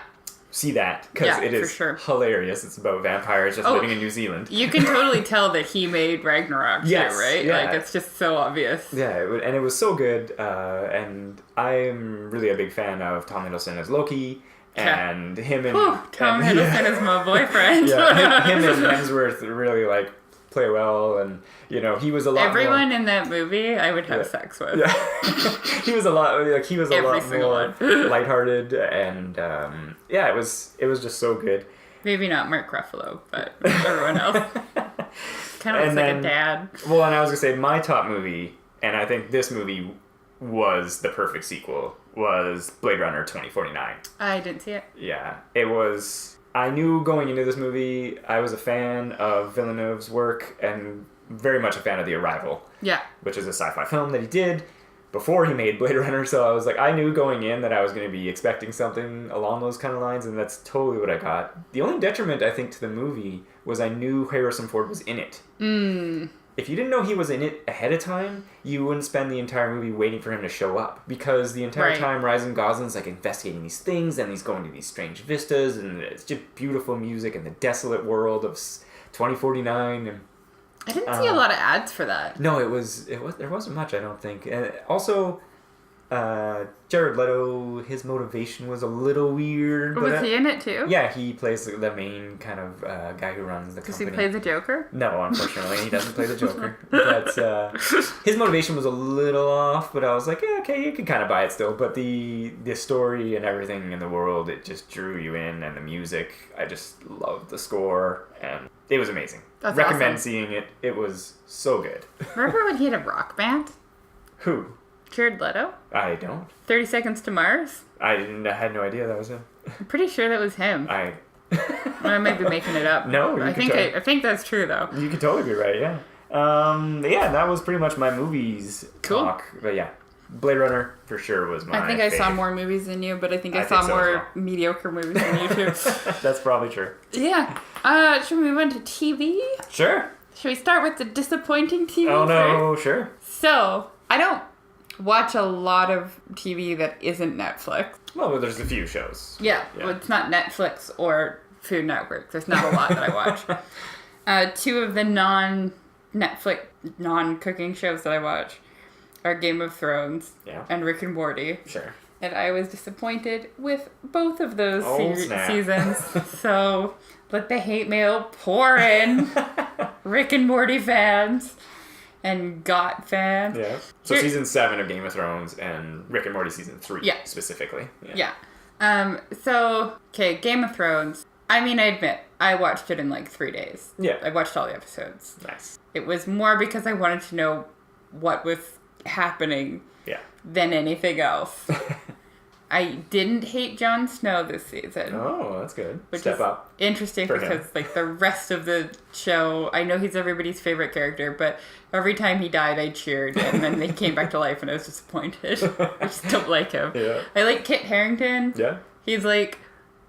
See that, because it is hilarious. It's about vampires just living in New Zealand. You can totally tell that he made Ragnarok too, right? Yeah. Like, it's just so obvious. Yeah, and it was so good. And I'm really a big fan of Tom Hiddleston as Loki, and him and Tom Hiddleston is my boyfriend. him and Hemsworth really like play well, and he was a lot. Everyone in that movie, I would have sex with. Yeah, he was a lot more lighthearted, and it was just so good. Maybe not Mark Ruffalo, but everyone else. Kind of looks like a dad. Well, and I was gonna say my top movie, and I think this movie was the perfect sequel, was Blade Runner 2049. I didn't see it. Yeah, it was. I knew going into this movie, I was a fan of Villeneuve's work and very much a fan of The Arrival. Yeah. Which is a sci-fi film that he did before he made Blade Runner. So I was like, I knew going in that I was going to be expecting something along those kind of lines, and that's totally what I got. The only detriment, I think, to the movie was I knew Harrison Ford was in it. If you didn't know he was in it ahead of time, you wouldn't spend the entire movie waiting for him to show up. Because the entire time, Ryan Gosling's like investigating these things, and he's going to these strange vistas, and it's just beautiful music and the desolate world of 2049. And I didn't see a lot of ads for that. No, there wasn't much, I don't think. And also, Jared Leto, his motivation was a little weird. Was he in it too? Yeah, he plays the main kind of guy who runs the company. Does he play the Joker? No, unfortunately, he doesn't play the Joker. But His motivation was a little off, but I was like, yeah, okay, you can kind of buy it still. But the story and everything in the world, it just drew you in, and the music, I just loved the score, and it was amazing. That's Recommend awesome. seeing it. It was so good. Remember when he had a rock band? Who? Jared Leto? I don't. 30 Seconds to Mars? I had no idea that was him. I'm pretty sure that was him. I might be making it up. No, I think that's true though. You could totally be right, yeah. Yeah, that was pretty much my movies Cool. talk. But yeah, Blade Runner for sure was my I think I saw favorite. more movies than you, but I think I I saw think so as more well. mediocre movies than you too. That's probably true. Yeah. Should we move on to TV? Sure. Should we start with the disappointing TV Oh no, first? sure. So, I don't watch a lot of TV that isn't Netflix. Well, there's a few shows. Yeah, Yeah. well, it's not Netflix or Food Network. There's not a lot that I watch. Two of the non-Netflix, non-cooking shows that I watch are Game of Thrones Yeah. and Rick and Morty. Sure. And I was disappointed with both of those Oh, snap. seasons. So let the hate mail pour in. Rick and Morty fans and GOT fans. Yeah. So Here- season 7 of Game of Thrones and Rick and Morty season 3 Yeah. specifically. Yeah. Game of Thrones. I mean, I admit, I watched it in like 3 days. Yeah. I watched all the episodes. Nice. It was more because I wanted to know what was happening Yeah. than anything else. I didn't hate Jon Snow this season. Oh, that's good. Which Step is up. interesting for him. because like the rest of the show, I know he's everybody's favorite character, but every time he died I cheered and then they came back to life and I was disappointed. I just don't like him. Yeah. I like Kit Harington. Yeah. He's like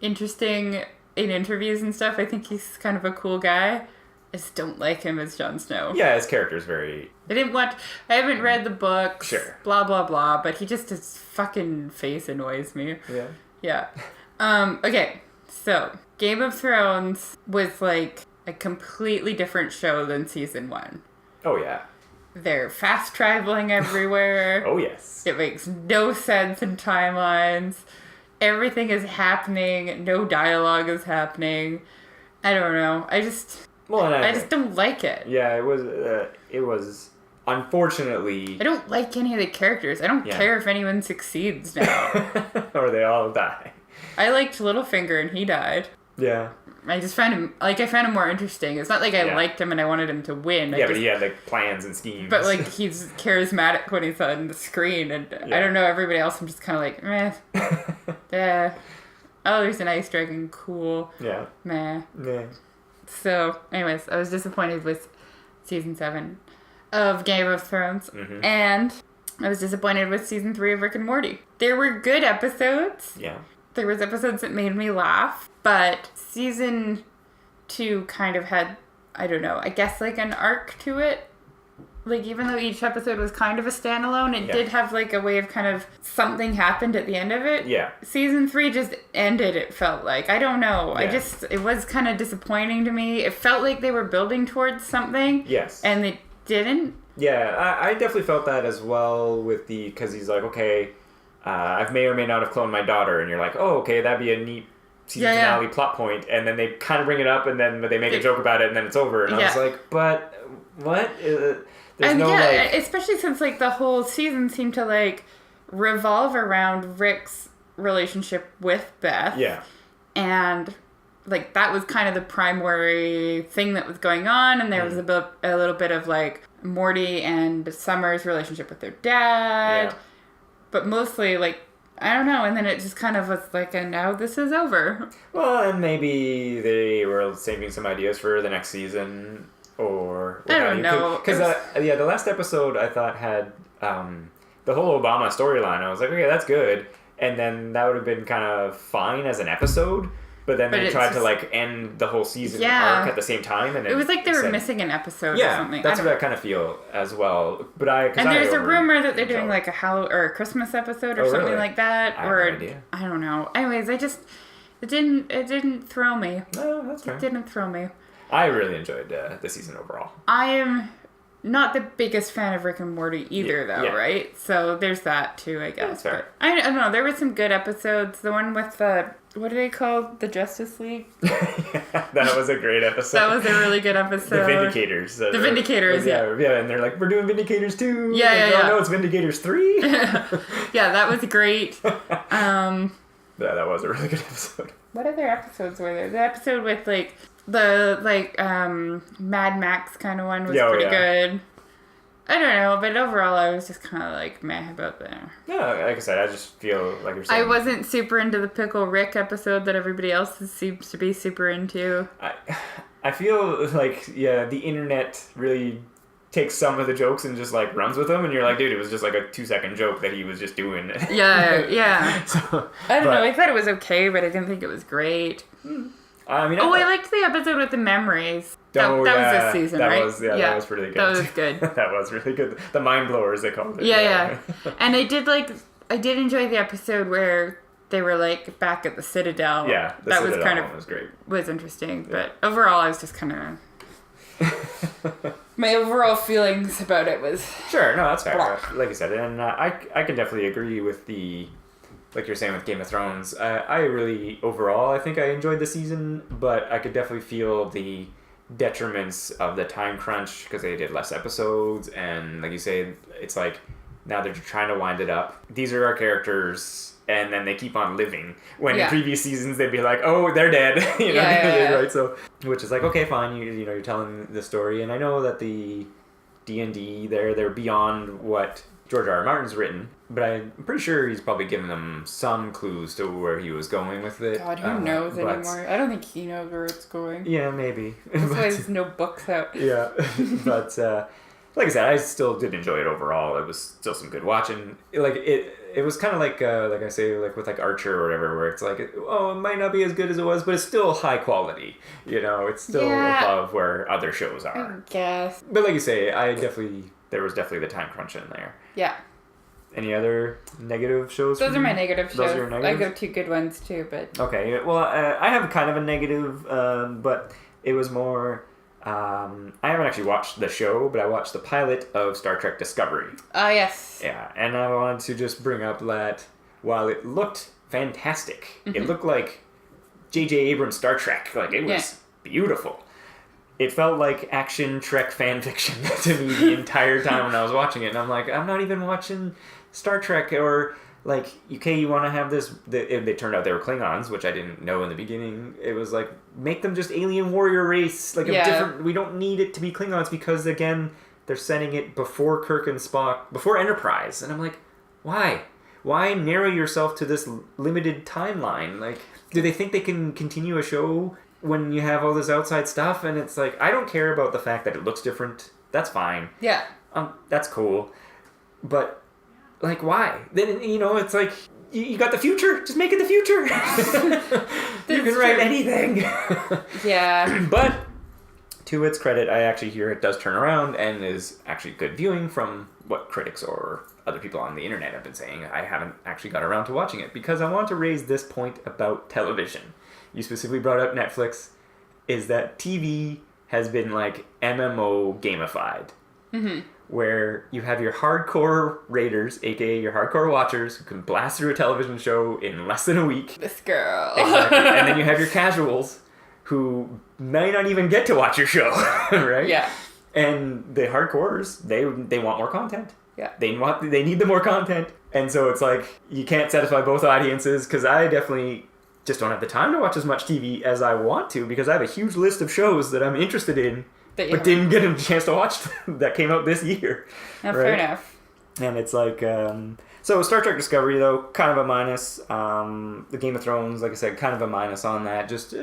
interesting in interviews and stuff. I think he's kind of a cool guy. I just don't like him as Jon Snow. Yeah, his character's very... I haven't read the books. Sure. Blah blah blah, but his fucking face annoys me. Yeah. Yeah. Okay, so Game of Thrones was like a completely different show than season 1. Oh, yeah. They're fast traveling everywhere. Oh, yes. It makes no sense in timelines. Everything is happening. No dialogue is happening. I don't know. I just don't like it. Yeah, it was unfortunately... I don't like any of the characters. I don't Yeah. care if anyone succeeds now. or they all die. I liked Littlefinger and he died. Yeah. I just found him more interesting. It's not like I Yeah. liked him and I wanted him to win. Yeah, but he had like plans and schemes. But like he's charismatic when he's on the screen, and Yeah. I don't know, everybody else I'm just kind of like meh. Yeah. Oh, there's an ice dragon. Cool. Yeah. Meh. Yeah. So, anyways, I was disappointed with season 7 of Game of Thrones, Mhm. and I was disappointed with season 3 of Rick and Morty. There were good episodes. Yeah. There was episodes that made me laugh, but season 2 kind of had, I don't know, I guess like an arc to it. Like even though each episode was kind of a standalone, it Yeah. did have like a way of kind of something happened at the end of it. Yeah. Season 3 just ended, it felt like. I don't know. Yeah. It was kind of disappointing to me. It felt like they were building towards something. Yes. And they didn't. Yeah, I definitely felt that as well because he's like, okay, I may or may not have cloned my daughter, and you're like, oh, okay, that'd be a neat season Yeah. finale plot point, and then they kind of bring it up, and then they make a joke about it, and then it's over, and I was Yeah. like, but what? There's And no yeah, like, especially since like the whole season seemed to like revolve around Rick's relationship with Beth. yeah, And like that was kind of the primary thing that was going on, and there was a little bit of like Morty and Summer's relationship with their dad. Yeah. But mostly like I don't know, and then it just kind of was like, and now this is over. well, and maybe they were saving some ideas for the next season, or I don't know. because the last episode I thought had the whole Obama storyline. I was like, okay, that's good, and then that would have been kind of fine as an episode. But then they it's tried to just- like end the whole season Yeah. arc at the same time, and It was like they were said- missing an episode or Yeah, something. that's what I kind of feel as well. But And there's a rumor that they're doing like a a Christmas episode or Oh, something really? like that, I have or no idea. I don't know. Anyways, it didn't throw me. No, that's fair. It didn't throw me. I really enjoyed the season overall. I am not the biggest fan of Rick and Morty either, though, yeah. right? So there's that too, I guess. That's fair. But I don't know. There were some good episodes. The one with the what are they called? The Justice League? Yeah, that was a great episode. That was a really good episode. The Vindicators. The Vindicators, yeah. Yeah, and they're like, we're doing Vindicators 2. Yeah, like, yeah. No, it's Vindicators 3. Yeah, that was great. Yeah, that was a really good episode. What other episodes were there? The episode with, like, the, like, Mad Max kind of one was pretty good. I don't know, but overall I was just kind of like meh about that. Yeah, like I said, I just feel like you're saying. I wasn't super into the Pickle Rick episode that everybody else seems to be super into. I feel like, yeah, the internet really takes some of the jokes and just like runs with them, and you're like, dude, it was just like a 2-second joke that he was just doing. Yeah. So, I don't know, I thought it was okay, but I didn't think it was great. I mean, I liked the episode with the memories. That was this season, right? That was really good. That was good. That was really good. The mind blowers, they called it. Yeah. And I did enjoy the episode where they were like back at the Citadel. Yeah, that Citadel was kind of was great. Was interesting, but overall, I was just kind of. My overall feelings about it was. Sure, no, that's fair. Like I said, and I can definitely agree with the. Like you're saying with Game of Thrones, I really, overall, I think I enjoyed the season, but I could definitely feel the detriments of the time crunch because they did less episodes, and like you say, it's like now they're trying to wind it up. These are our characters, and then they keep on living. When in previous seasons they'd be like, "Oh, they're dead," you know, right? So, which is like, okay, fine, you know, you're telling the story, and I know that the D&D they're beyond what George R. R. Martin's written, but I'm pretty sure he's probably given them some clues to where he was going with it. God, who knows anymore? I don't think he knows where it's going. Yeah, maybe. That's why there's no books out. Yeah, but like I said, I still did enjoy it overall. It was still some good watching. Like it was kind of like I say, like with like Archer or whatever, where it's like, oh, it might not be as good as it was, but it's still high quality. You know, it's still above where other shows are. I guess. But like you say, there was definitely the time crunch in there. Yeah. Any other negative shows? Those are my negative shows. Those are your negatives? I go 2 good ones too, but... Okay, well, I have kind of a negative, but it was more... I haven't actually watched the show, but I watched the pilot of Star Trek Discovery. Oh, yes. Yeah, and I wanted to just bring up that while it looked fantastic, it looked like J.J. Abrams' Star Trek. Like, it was beautiful. It felt like action Trek fan fiction to me the entire time when I was watching it. And I'm like, I'm not even watching Star Trek or like, okay, you want to have this... They turned out they were Klingons, which I didn't know in the beginning. It was like, make them just alien warrior race. Like, a different... We don't need it to be Klingons because, again, they're setting it before Kirk and Spock, before Enterprise. And I'm like, why? Why narrow yourself to this limited timeline? Like, do they think they can continue a show when you have all this outside stuff? And it's like, I don't care about the fact that it looks different. That's fine. Yeah. That's cool. But, like, why? Then, you know, it's like, you got the future. Just make it the future. You can write anything. Yeah. But, to its credit, I actually hear it does turn around and is actually good viewing from what critics or other people on the internet have been saying. I haven't actually got around to watching it because I want to raise this point about television. You specifically brought up Netflix, is that TV has been like MMO gamified. Mm-hmm. Where you have your hardcore raiders, aka your hardcore watchers, who can blast through a television show in less than a week. This girl. Exactly. And then you have your casuals, who may not even get to watch your show, right? Yeah. And the hardcores, they want more content. Yeah. They need the more content. And so it's like, you can't satisfy both audiences, because I definitely just don't have the time to watch as much TV as I want to, because I have a huge list of shows that I'm interested in, but didn't get a chance to watch that came out this year. No, right? Fair enough. And it's like, so Star Trek Discovery, though, kind of a minus. The Game of Thrones, like I said, kind of a minus on that. Just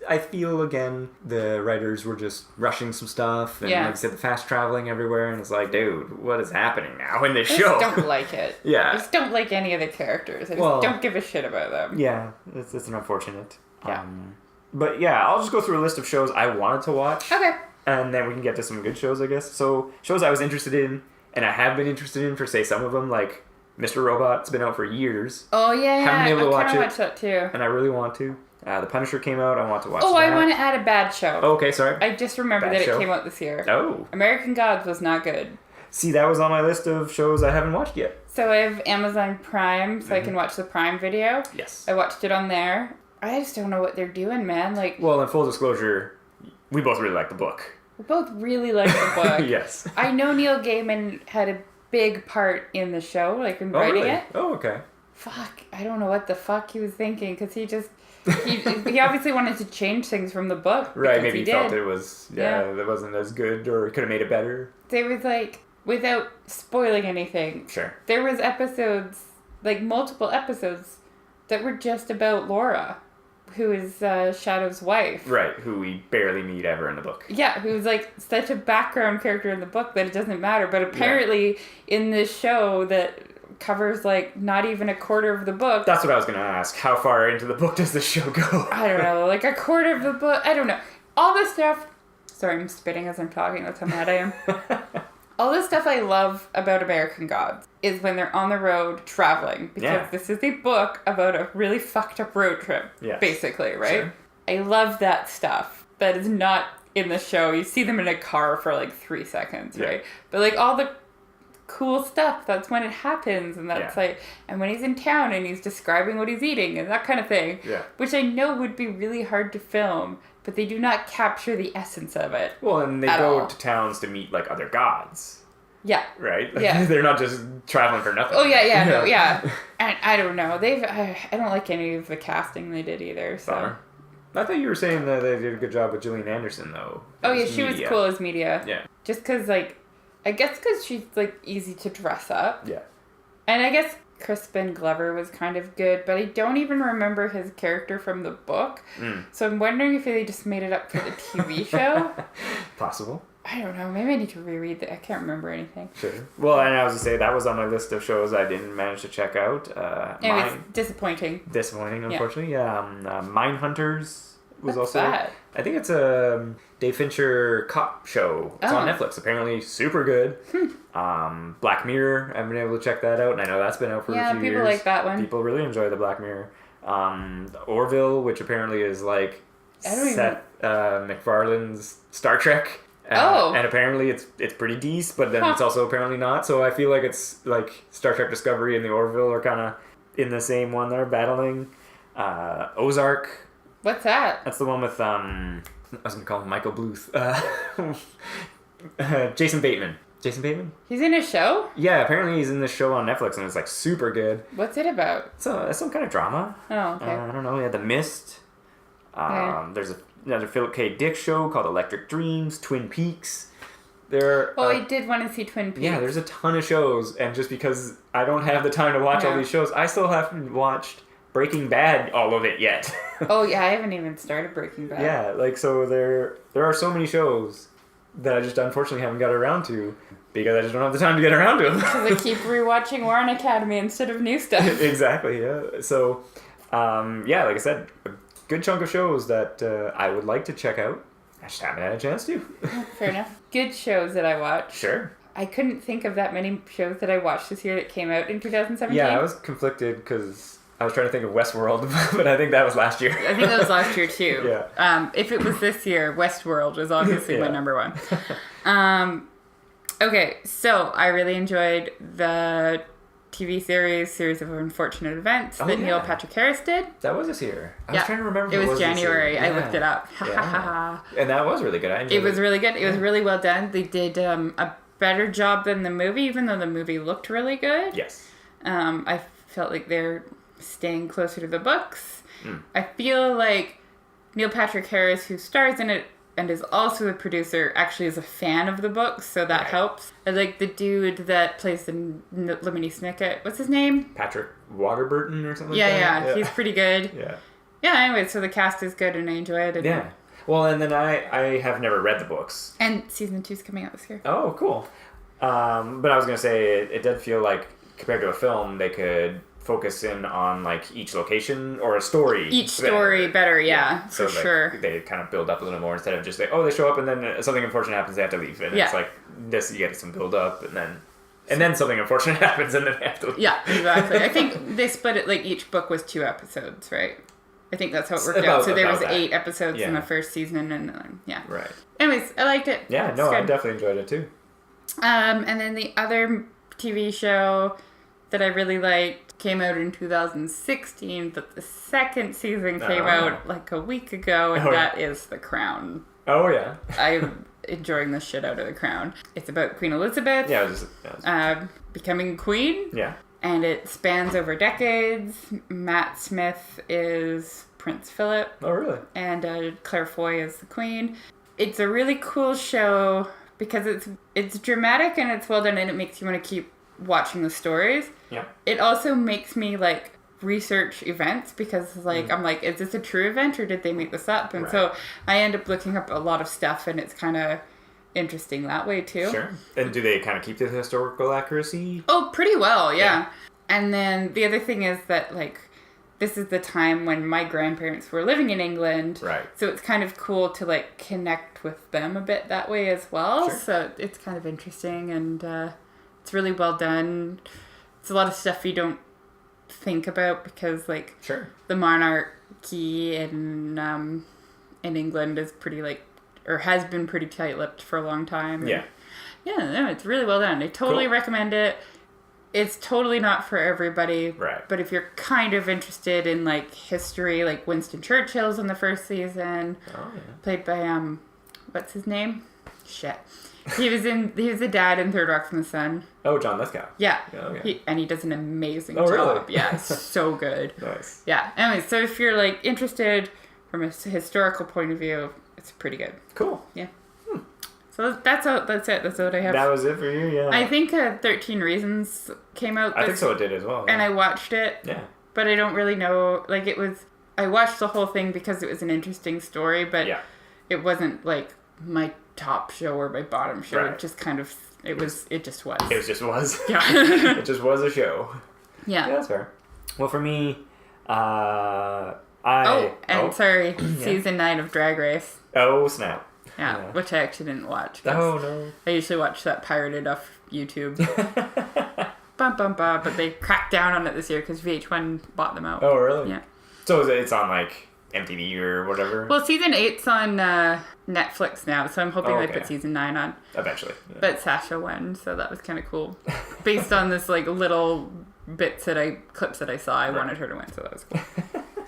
I feel, again, the writers were just rushing some stuff. And like I said, the fast traveling everywhere. And it's like, dude, what is happening now in this show? I just don't like it. Yeah. I just don't like any of the characters. I just don't give a shit about them. Yeah, it's an unfortunate. Yeah. But yeah, I'll just go through a list of shows I wanted to watch. Okay. And then we can get to some good shows, I guess. So, shows I was interested in, and I have been interested in for, say, some of them, like Mr. Robot's been out for years. Oh, yeah. Haven't been able to watch it. watch that, too. And I really want to. The Punisher came out. I want to watch that. Oh, I want to add a bad show. Oh, okay, sorry. I just remembered that it came out this year. Oh. American Gods was not good. See, that was on my list of shows I haven't watched yet. So I have Amazon Prime, so I can watch the Prime Video. Yes. I watched it on there. I just don't know what they're doing, man. Like, Well, in full disclosure, we both really like the book. we both really like the book. Yes. I know Neil Gaiman had a big part in the show, like in writing really? it. Oh, okay. Fuck, I don't know what the fuck he was thinking, because he obviously wanted to change things from the book. Right, maybe he felt did. it was, that wasn't as good, or could have made it better. There was like, without spoiling anything, Sure. there was episodes, like multiple episodes, that were just about Laura, who is Shadow's wife. Right, who we barely meet ever in the book. Yeah, who's like such a background character in the book that it doesn't matter. But apparently in this show that covers like not even a quarter of the book. That's what I was going to ask. How far into the book does this show go? I don't know, like a quarter of the book. I don't know. All this stuff. Sorry, I'm spitting as I'm talking. That's how mad I am. All this stuff I love about American Gods is when they're on the road traveling, because this is a book about a really fucked up road trip, basically, right? Sure. I love that stuff. That is not in the show. You see them in a car for like 3 seconds, right? But like all the cool stuff, that's when it happens, and that's like, and when he's in town and he's describing what he's eating and that kind of thing, which I know would be really hard to film, but they do not capture the essence of it. Well, and they go to towns to meet like other gods. Yeah. Right? They're not just traveling for nothing. Oh, yeah. And I don't know. I don't like any of the casting they did either, so. I thought you were saying that they did a good job with Gillian Anderson, though. Oh, yeah, she was cool as Media. Yeah. Just because, like, I guess because she's, like, easy to dress up. Yeah. And I guess Crispin Glover was kind of good, but I don't even remember his character from the book. So I'm wondering if they just made it up for the TV show. Possible. I don't know. Maybe I need to reread that. I can't remember anything. Sure. Well, and I was going to say, that was on my list of shows I didn't manage to check out. It was disappointing. Disappointing, unfortunately. Yeah. Mindhunters was What's also... that? I think it's a Dave Fincher cop show. It's on Netflix. Apparently super good. Black Mirror, I haven't been able to check that out, and I know that's been out for a few years. Yeah, people like that one. People really enjoy the Black Mirror. Orville, which apparently is like Seth MacFarlane's Star Trek. And apparently it's pretty decent, but then it's also apparently not. So I feel like it's like Star Trek Discovery and the Orville are kind of in the same one there, battling. Ozark. What's that? That's the one with, I was going to call him Michael Bluth. Jason Bateman. Jason Bateman? He's in a show? Yeah, apparently he's in this show on Netflix, and it's like super good. What's it about? So it's some kind of drama. Oh, okay. I don't know. He had The Mist. There's another Philip K. Dick show called Electric Dreams, Twin Peaks. I did want to see Twin Peaks. Yeah, there's a ton of shows, and just because I don't have the time to watch all these shows, I still haven't watched Breaking Bad, all of it yet. Oh yeah, I haven't even started Breaking Bad. Yeah, like so there are so many shows that I just unfortunately haven't got around to because I just don't have the time to get around to them. Because I keep rewatching War on Academy instead of new stuff. Exactly, yeah. So, like I said, a good chunk of shows that I would like to check out. I just haven't had a chance to. Fair enough. Good shows that I watched. Sure. I couldn't think of that many shows that I watched this year that came out in 2017. Yeah, I was conflicted because I was trying to think of Westworld, but I think that was last year. I think that was last year too. Yeah. If it was this year, Westworld was obviously my number one. Okay, so I really enjoyed the TV series of unfortunate events that Neil Patrick Harris did. That was this year. I was trying to remember. It was January. I looked it up. And that was really good. I enjoyed it. It was really good. It was really well done. They did a better job than the movie, even though the movie looked really good. Yes. I felt like they're staying closer to the books. I feel like Neil Patrick Harris, who stars in it and is also the producer, actually is a fan of the books, so that helps. I like the dude that plays the Lemony Snicket. What's his name? Patrick Warburton or something Yeah, he's pretty good. Yeah. Yeah, anyway, so the cast is good and I enjoy it. Yeah. Well, and then I have never read the books. And season 2 is coming out this year. Oh, cool. But I was going to say, it did feel like, compared to a film, they could focus in on like each location or a story. Each story better, yeah, so for sure. They kind of build up a little more instead of just like, they show up and then something unfortunate happens, they have to leave. And it's like this, you get some build up and then something unfortunate happens and then they have to leave. Yeah, exactly. I think they split it like each book was 2 episodes, right? I think that's how it worked out. So there was 8 episodes in the first season and Right. Anyways, I liked it. Yeah, no, I definitely enjoyed it too. And then the other TV show that I really liked came out in 2016, but the second season came out like a week ago, and that is The Crown. Oh, yeah. I'm enjoying the shit out of The Crown. It's about Queen Elizabeth becoming queen. Yeah. And it spans over decades. Matt Smith is Prince Philip. Oh, really? And Claire Foy is the queen. It's a really cool show because it's dramatic and it's well done, and it makes you want to keep watching the stories. Yeah. It also makes me like research events because like I'm like, is this a true event or did they make this up? And so I end up looking up a lot of stuff, and it's kind of interesting that way too. Sure. And do they kind of keep the historical accuracy? Oh, pretty well, yeah. And then the other thing is that like this is the time when my grandparents were living in England. Right. So it's kind of cool to like connect with them a bit that way as well. Sure. So it's kind of interesting, and it's really well done. It's a lot of stuff you don't think about because like the monarchy in England is pretty like, or has been pretty tight-lipped for a long time. Yeah. No, it's really well done. I totally recommend it. It's totally not for everybody. Right. But if you're kind of interested in like history, like Winston Churchill's in the first season. Oh, yeah. Played by what's his name? Shit. He was the dad in Third Rock from the Sun. Oh, John Lithgow. Yeah. Oh, yeah. He does an amazing job. Really? Yeah, it's so good. Nice. Yeah. Anyway, so if you're like interested from a historical point of view, it's pretty good. Cool. Yeah. So that's it. That's what I have. That was it for you, yeah. I think 13 Reasons came out. I think so it did as well. And I watched it. Yeah. But I don't really know. Like I watched the whole thing because it was an interesting story, but it wasn't like my top show or my bottom show. Right. It just kind of, it just was. It just was. Yeah. It just was a show. Yeah. Yeah, that's fair. Well, for me, sorry, season 9 of Drag Race. Oh, snap. Yeah, which I actually didn't watch. Oh, no. I usually watch that pirated off YouTube. But they cracked down on it this year because VH1 bought them out. Oh, really? Yeah. So it's on, like, MTV or whatever? Well, season 8's on Netflix now, so I'm hoping they put season 9 on. Eventually. Yeah. But Sasha won, so that was kind of cool. Based on this, like, little clips that I saw, I wanted her to win, so that was cool.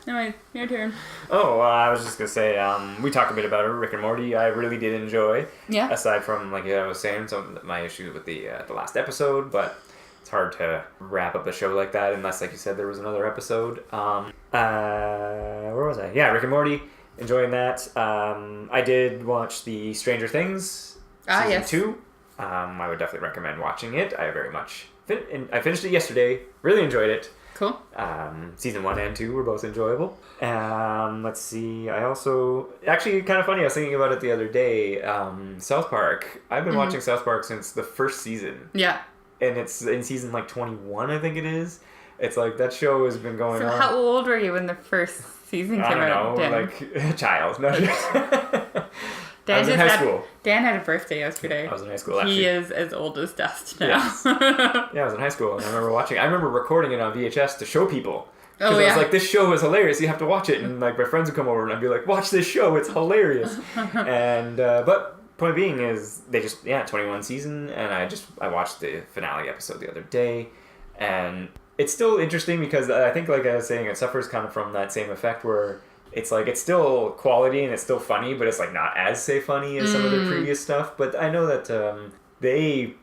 Anyway, your turn. Oh, I was just going to say, we talked a bit about it, Rick and Morty. I really did enjoy. Yeah. Aside from, like I was saying, some of my issues with the last episode, but it's hard to wrap up a show like that unless, like you said, there was another episode. Where was I? Yeah, Rick and Morty. Enjoying that. I did watch the Stranger Things season 2. I would definitely recommend watching it. I very much... I finished it yesterday. Really enjoyed it. Cool. Season 1 and 2 were both enjoyable. Let's see. I also... Actually, kind of funny. I was thinking about it the other day. South Park. I've been watching South Park since the first season. Yeah. And it's in season, like, 21, I think it is. It's like, that show has been going on. So how old were you when the first season came out? I don't know. Like, a child. No. I was in high school. Dan had a birthday yesterday. I was in high school, actually. He is as old as dust now. Yes. Yeah, I was in high school, and I remember watching. I remember recording it on VHS to show people. Because I was like, this show is hilarious. You have to watch it. And like my friends would come over, and I'd be like, watch this show. It's hilarious. And but point being is they just 21 season, and I watched the finale episode the other day, and it's still interesting because I think, like I was saying, it suffers kind of from that same effect where. It's like, it's still quality and it's still funny, but it's like not as, say, funny as some of their previous stuff. But I know that they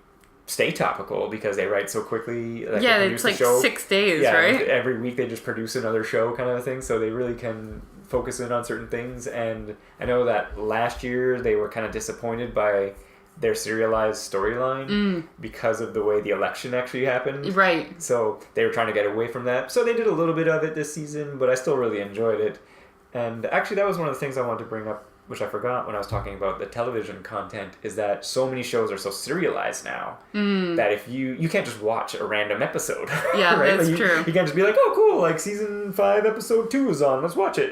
stay topical because they write so quickly. Like, yeah, it's like 6 days, right? Every week they just produce another show kind of a thing. So they really can focus in on certain things. And I know that last year they were kind of disappointed by their serialized storyline because of the way the election actually happened. Right. So they were trying to get away from that. So they did a little bit of it this season, but I still really enjoyed it. And actually, that was one of the things I wanted to bring up, which I forgot when I was talking about the television content, is that so many shows are so serialized now that if you can't just watch a random episode. Yeah, right? that's like true. You can't just be like, oh, cool, like season 5, episode 2 is on, let's watch it.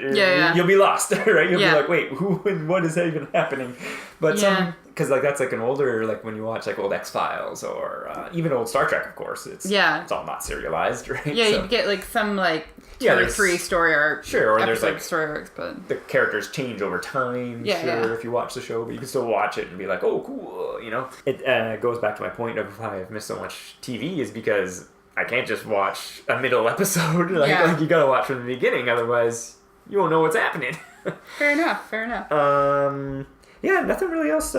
You'll be lost, right? You'll be like, wait, who and what is even happening? But because like that's like an older, like when you watch like old X-Files or even old Star Trek, of course, it's all not serialized, right? Yeah, you get like some like 2 or 3 story arcs. Sure, or there's like story arcs, but the characters change over time. If you watch the show, but you can still watch it and be like, oh, cool, you know. It goes back to my point of why I've missed so much TV is because I can't just watch a middle episode. Yeah. Like you gotta watch from the beginning, otherwise you won't know what's happening. Fair enough. Yeah, nothing really else.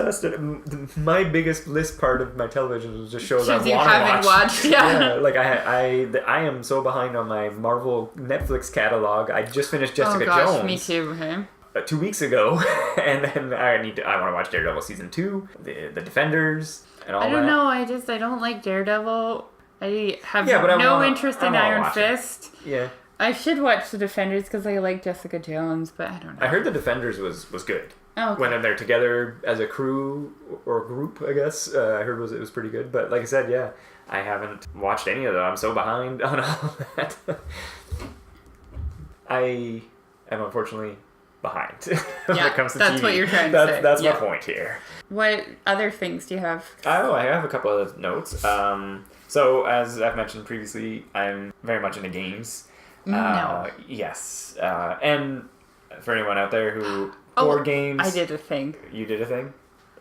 My biggest list part of my television was just shows I want to watch. haven't watched. Yeah. Like I am so behind on my Marvel Netflix catalog. I just finished Jessica Jones. Me too. Okay. 2 weeks ago, and then I want to watch Daredevil season 2, the Defenders, and all that. I don't know. I don't like Daredevil. I have interest in Iron Fist. Yeah. I should watch the Defenders because I like Jessica Jones, but I don't know. I heard the Defenders was good. Oh, okay. When they're together as a crew or group, I guess. I heard it was pretty good. But like I said, yeah, I haven't watched any of them. I'm so behind on all that. I am unfortunately behind when it comes to that's TV. what you're trying to say. That's my point here. What other things do you have? Oh, I have a couple of notes. So as I've mentioned previously, I'm very much into games. No. Yes. And for anyone out there who board games. I did a thing. You did a thing?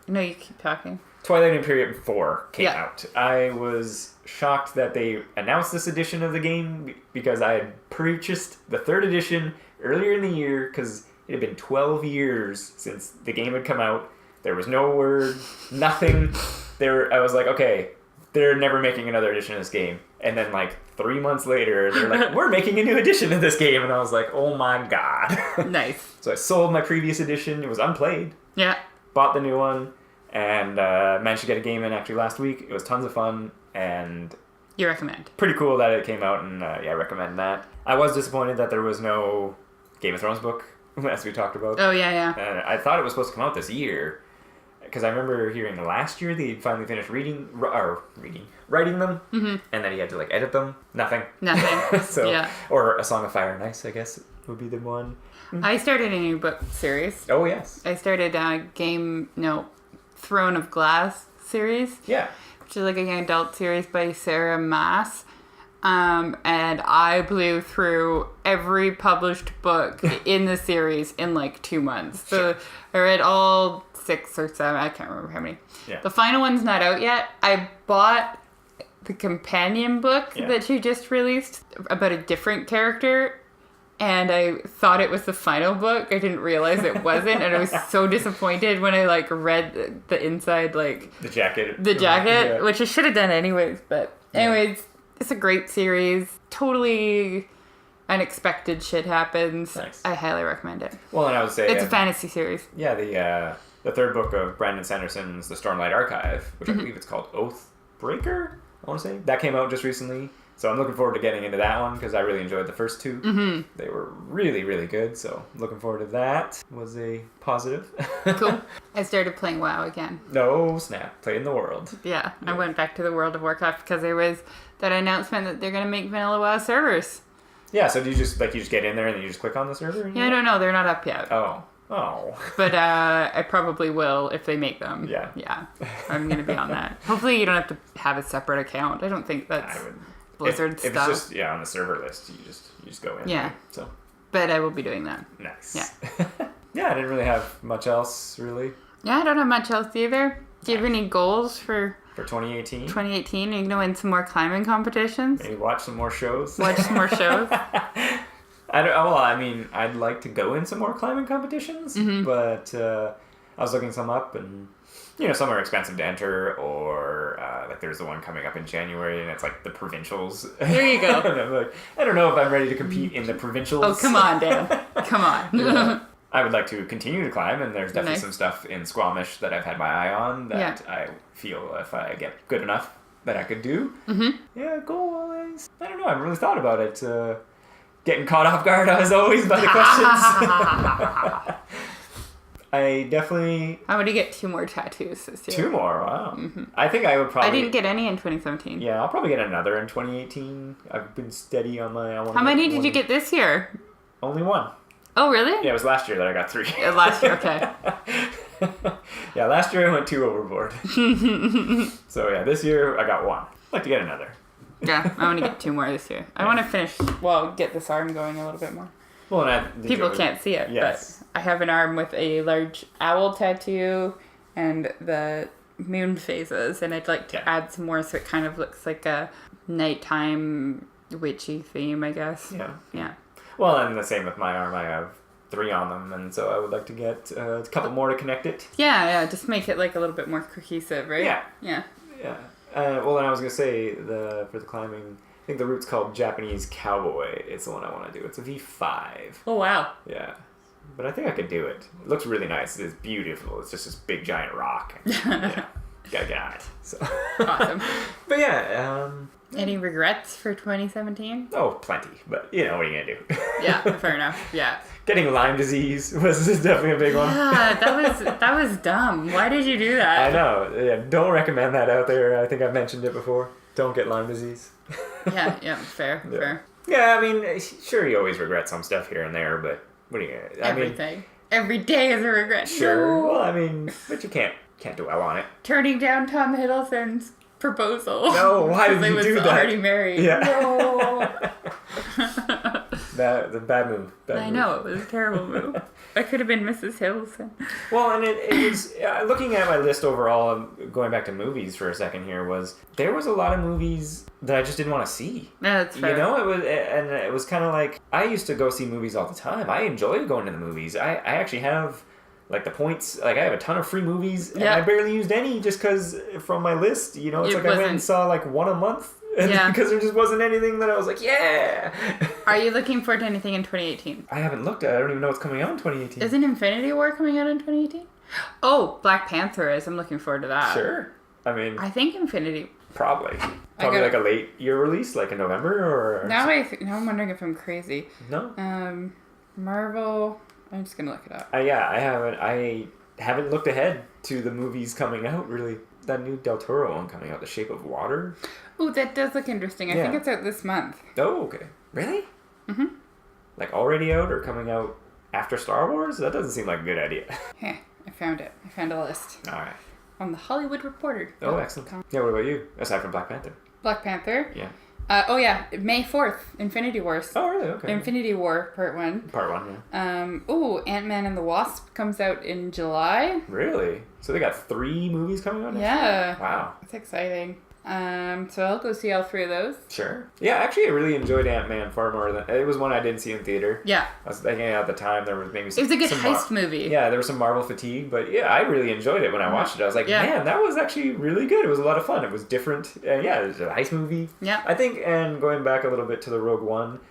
No, you keep talking. Twilight Imperium 4 came out. I was shocked that they announced this edition of the game because I had purchased the 3rd edition earlier in the year because it had been 12 years since the game had come out. There was no word, nothing. I was like, okay, they're never making another edition of this game. And then like 3 months later, they're like, we're making a new edition of this game. And I was like, oh my God. Nice. So I sold my previous edition. It was unplayed. Yeah. Bought the new one. And managed to get a game in actually last week. It was tons of fun. And you recommend. Pretty cool that it came out. And I recommend that. I was disappointed that there was no Game of Thrones book, as we talked about. Oh, yeah. And I thought it was supposed to come out this year. Because I remember hearing last year they finally finished writing them, and then he had to like edit them. Nothing. So, yeah. Or A Song of Fire and Ice, I guess would be the one. I started a new book series. Oh yes. I started Throne of Glass series. Yeah. Which is like a young adult series by Sarah Maas. And I blew through every published book in the series in like 2 months. So I read all 6 or 7, I can't remember how many. Yeah. The final one's not out yet. I bought the companion book that she just released about a different character, and I thought it was the final book. I didn't realize it wasn't, and I was so disappointed when I like read the inside, like the jacket, which I should have done anyways. But anyways, it's a great series. Totally unexpected shit happens. Nice. I highly recommend it. Well, and I would say it's a fantasy series. Yeah, the 3rd book of Brandon Sanderson's The Stormlight Archive, which I believe it's called Oathbreaker, I want to say. That came out just recently. So I'm looking forward to getting into that one because I really enjoyed the first 2. Mm-hmm. They were really, really good. So looking forward to that. Was a positive. Cool. I started playing WoW again. No snap. Play in the world. Yeah. I went back to the World of Warcraft because there was that announcement that they're going to make vanilla WoW servers. Yeah. So do you just get in there and then you just click on the server? Yeah, I don't know. They're not up yet. Oh. But I probably will if they make them. Yeah. Yeah. I'm going to be on that. Hopefully you don't have to have a separate account. I don't think that's Blizzard stuff. If it's just on the server list, you just go in. Yeah. Right? So. But I will be doing that. Nice. Yeah. Yeah, I didn't really have much else really. Yeah, I don't have much else either. Do you have any goals for 2018? 2018? Are you going to win some more climbing competitions? Maybe watch some more shows. Watch some more shows? I'd like to go in some more climbing competitions, but I was looking some up, and some are expensive to enter, or like there's the one coming up in January, and it's like the provincials. There you go. And I'm like, I don't know if I'm ready to compete in the provincials. Oh, come on, Dan. Come on. Yeah. I would like to continue to climb, and there's definitely some stuff in Squamish that I've had my eye on that I feel if I get good enough that I could do. Mm-hmm. Yeah, goal-wise, I don't know. I haven't really thought about it. Getting caught off guard as always by the questions. I definitely... I want to get 2 more tattoos this year. 2 more? Wow. Mm-hmm. I think I would probably... I didn't get any in 2017. Yeah, I'll probably get another in 2018. I've been steady on my... How many did you get this year? Only 1. Oh, really? Yeah, it was last year that I got 3. Last year, okay. Yeah, last year I went 2 overboard. So yeah, this year I got 1. I'd like to get another. Yeah, I want to get 2 more this year. I want to finish, get this arm going a little bit more. Well, and people can't see it, but I have an arm with a large owl tattoo and the moon phases, and I'd like to add some more so it kind of looks like a nighttime witchy theme, I guess. Yeah. Well, and the same with my arm. I have 3 on them, and so I would like to get a couple more to connect it. Yeah, just make it like a little bit more cohesive, right? Yeah. Well, and I was gonna say for the climbing, I think the route's called Japanese Cowboy. It's the one I want to do. It's a V5. Oh wow. Yeah, but I think I could do it. It looks really nice. It's beautiful. It's just this big giant rock. Yeah, gotta get on it. So. Awesome. But yeah. Any regrets for 2017? Oh, plenty. But what are you gonna do? Yeah, fair enough. Yeah. Getting Lyme disease was definitely a big one. Yeah, that was dumb. Why did you do that? I know. Yeah, don't recommend that out there. I think I've mentioned it before. Don't get Lyme disease. Yeah, fair. Yeah, I mean, sure, you always regret some stuff here and there, but what are you gonna... Everything. Every day is a regret. Sure. No. Well, I mean, but you can't dwell on it. Turning down Tom Hiddleston's proposal. No, why did you do that? Because I was already married. Yeah. No. The bad move. I know, it was a terrible move. I could have been Mrs. Hiddleston. Well, and it was, looking at my list overall, going back to movies for a second here, there was a lot of movies that I just didn't want to see. No, that's fair. It was kind of like, I used to go see movies all the time. I enjoy going to the movies. I actually have... like the points, like I have a ton of free movies, and I barely used any just because from my list, it's like I went and saw like one a month, because there just wasn't anything that I was like, yeah. Are you looking forward to anything in 2018? I haven't looked at it. I don't even know what's coming out in 2018. Isn't Infinity War coming out in 2018? Oh, Black Panther is. I'm looking forward to that. Sure. I mean, I think Infinity. Probably like a late year release, like in November or. Now I'm wondering if I'm crazy. No. Marvel. I'm just gonna look it up. I haven't looked ahead to the movies coming out, really. That new Del Toro one coming out, The Shape of Water. Oh, that does look interesting. I think it's out this month. Oh, okay. Really? Mm-hmm. Like already out or coming out after Star Wars? That doesn't seem like a good idea. Hey, I found it. I found a list. All right. On the Hollywood Reporter. Oh, excellent. Yeah, what about you? Aside from Black Panther. Black Panther? Yeah. May 4th, Infinity Wars. Oh, really? Okay. Infinity War, Part 1. Part 1, yeah. Ant-Man and the Wasp comes out in July. Really? So they got 3 movies coming out next year? Wow. That's exciting. So I'll go see all 3 of those. Sure. Yeah, actually I really enjoyed Ant-Man far more than... It was one I didn't see in theater. Yeah. I was thinking at the time there was maybe some... It was a good heist movie. Yeah, there was some Marvel fatigue, but yeah, I really enjoyed it when I watched it. I was like, man, that was actually really good. It was a lot of fun. It was different. It was a heist movie. Yeah. I think, and going back a little bit to the Rogue One,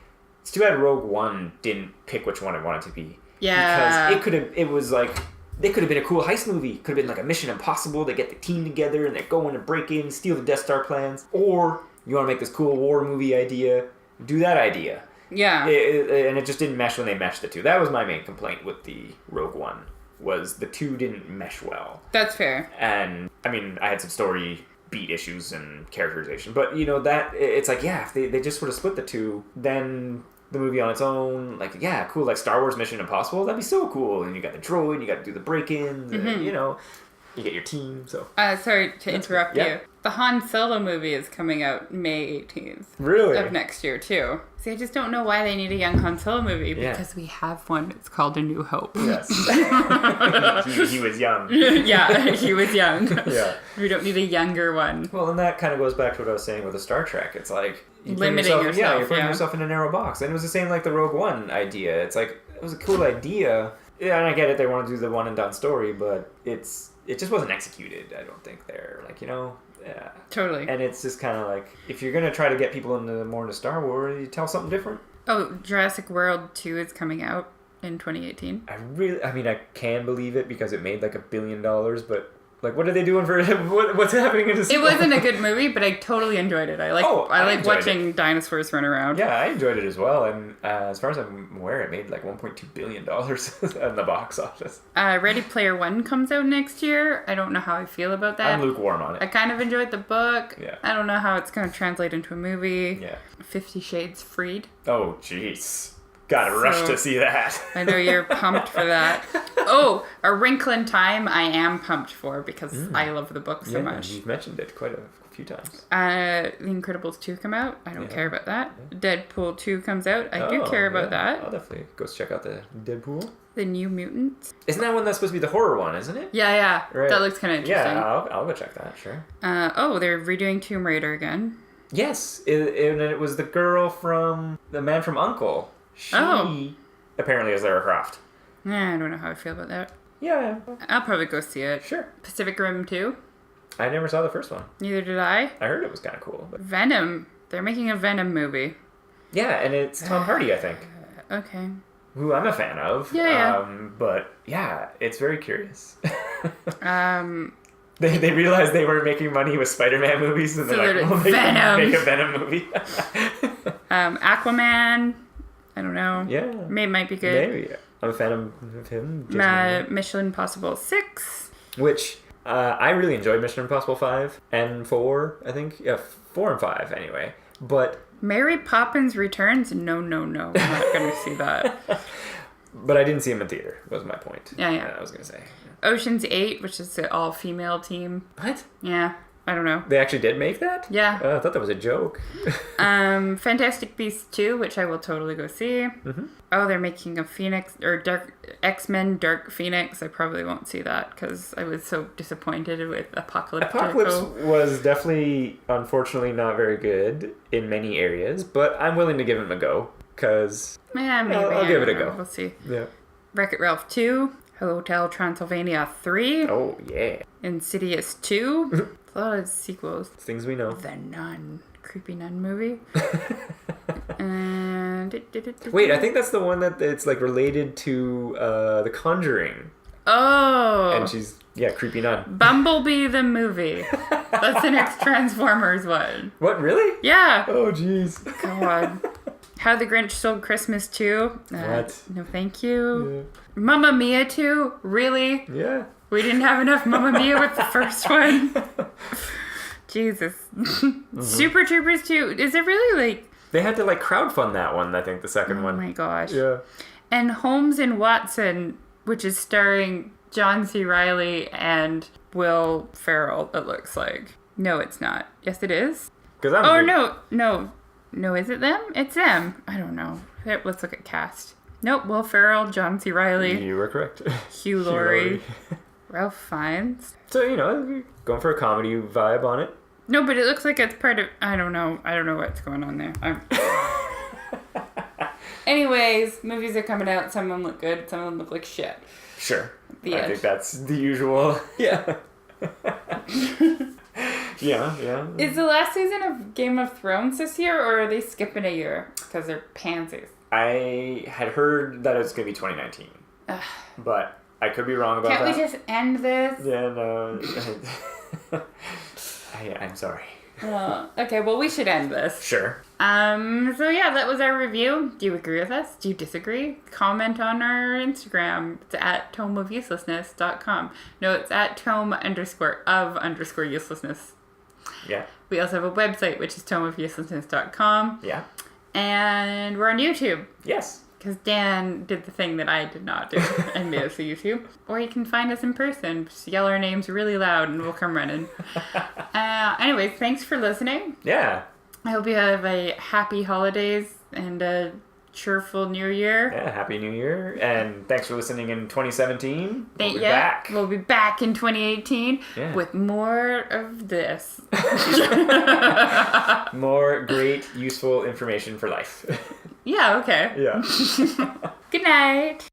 it's too bad Rogue One didn't pick which one it wanted to be. Yeah. Because it was like... It could have been a cool heist movie. Could have been like a Mission Impossible. They get the team together and they're going to break in, steal the Death Star plans. Or you want to make this cool war movie idea, do that idea. Yeah. And it just didn't mesh when they meshed the two. That was my main complaint with the Rogue One, was the two didn't mesh well. That's fair. And, I mean, I had some story beat issues and characterization. But, that, it's like, if they just sort of split the two, then... the movie on its own, like, cool, like Star Wars Mission Impossible, that'd be so cool. And you got the droid, you got to do the break-ins, and, you get your team, so. Sorry to interrupt you. The Han Solo movie is coming out May 18th. Really? Of next year, too. See, I just don't know why they need a young Han Solo movie, because we have one. It's called A New Hope. Yes. he was young. Yeah, he was young. Yeah. We don't need a younger one. Well, and that kind of goes back to what I was saying with the Star Trek. It's like... limiting yourself. Yeah, you're putting yourself in a narrow box. And it was the same like the Rogue One idea. It's like, it was a cool idea. Yeah, and I get it, they want to do the one and done story, but it just wasn't executed, I don't think, there. Like, yeah. Totally. And it's just kind of like, if you're going to try to get people more into Star Wars, you tell something different. Oh, Jurassic World 2 is coming out in 2018. I can believe it because it made like $1 billion, but... Like, what are they doing for... What's happening in this... It wasn't a good movie, but I totally enjoyed it. I like watching dinosaurs run around. Yeah, I enjoyed it as well. And as far as I'm aware, it made like $1.2 billion in the box office. Ready Player One comes out next year. I don't know how I feel about that. I'm lukewarm on it. I kind of enjoyed the book. Yeah. I don't know how it's going to translate into a movie. Yeah. 50 Shades Freed. Oh, jeez. Gotta rush to see that. I know you're pumped for that. Oh, A Wrinkle in Time I am pumped for because I love the book so much. You've mentioned it quite few times. The Incredibles 2 come out. I don't care about that. Deadpool 2 comes out. I do care about that. I'll definitely go check out the Deadpool. The New Mutants. Isn't that one that's supposed to be the horror one, isn't it? Yeah. Right. That looks kind of interesting. Yeah, I'll go check that, sure. They're redoing Tomb Raider again. Yes, it was the girl from The Man from U.N.C.L.E. She apparently is Lara Croft. I don't know how I feel about that. Yeah. I'll probably go see it. Sure. Pacific Rim 2. I never saw the first one. Neither did I. I heard it was kind of cool. But... Venom. They're making a Venom movie. Yeah, and it's Tom Hardy, I think. Okay. Who I'm a fan of. Yeah. But yeah, it's very curious. They realized they weren't making money with Spider-Man movies, and they're like, well, make a Venom movie. Aquaman. I don't know. Yeah. Might be good. Maybe. I'm a fan of him. Mission Impossible 6. Which, I really enjoyed Mission Impossible 5 and 4, I think. Yeah, 4 and 5, anyway. But... Mary Poppins Returns? No. I'm not going to see that. But I didn't see him in theater, was my point. Yeah. I was going to say. Ocean's 8, which is an all-female team. What? Yeah. I don't know. They actually did make that? Yeah. I thought that was a joke. Fantastic Beasts 2, which I will totally go see. Mm-hmm. Oh, they're making a X-Men Dark Phoenix. I probably won't see that because I was so disappointed with Apocalypse. Apocalypse was definitely, unfortunately, not very good in many areas, but I'm willing to give him a go because maybe I'll give it a go. We'll see. Yeah. Wreck-It Ralph 2, Hotel Transylvania 3. Oh, yeah. Insidious 2. A lot of sequels. Things we know. The Nun. Creepy nun movie. And... Wait, I think that's the one that it's like related to The Conjuring. Oh. And she's, creepy nun. Bumblebee the movie. That's the next Transformers one. What, really? Yeah. Oh, jeez. God. How the Grinch Stole Christmas 2. What? No, thank you. Yeah. Mamma Mia 2. Really? Yeah. We didn't have enough Mamma Mia with the first one. Jesus. Mm-hmm. Super Troopers 2. Is it really like... They had to like crowdfund that one, I think, the second one. Oh my gosh. Yeah. And Holmes and Watson, which is starring John C. Reilly and Will Ferrell, it looks like. No, it's not. Yes, it is. No, is it them? It's them. I don't know. Let's look at cast. Nope, Will Ferrell, John C. Reilly. You were correct. Hugh Laurie. Ralph Fiennes. So, going for a comedy vibe on it. No, but it looks like it's part of... I don't know what's going on there. Anyways, movies are coming out. Some of them look good. Some of them look like shit. Sure. I think that's the usual. Yeah. Yeah. Is the last season of Game of Thrones this year, or are they skipping a year? Because they're pansies. I had heard that it was going to be 2019. But I could be wrong about that. Can't we just end this? Yeah, no. I'm sorry. Okay, well, we should end this. Sure. So yeah, that was our review. Do you agree with us? Do you disagree? Comment on our Instagram. It's at tomeofuselessness.com. No, it's at tome_of_uselessness. Yeah. We also have a website, which is tomeofuselessness.com. Yeah. And we're on YouTube. Yes. Because Dan did the thing that I did not do and made us a YouTube. Or you can find us in person. Just yell our names really loud and we'll come running. Anyways, thanks for listening. Yeah. I hope you have a happy holidays and a cheerful new year. Yeah, happy new year. And thanks for listening in 2017. We'll be back. We'll be back in 2018 with more of this. More great, useful information for life. Yeah, okay. Yeah. Good night.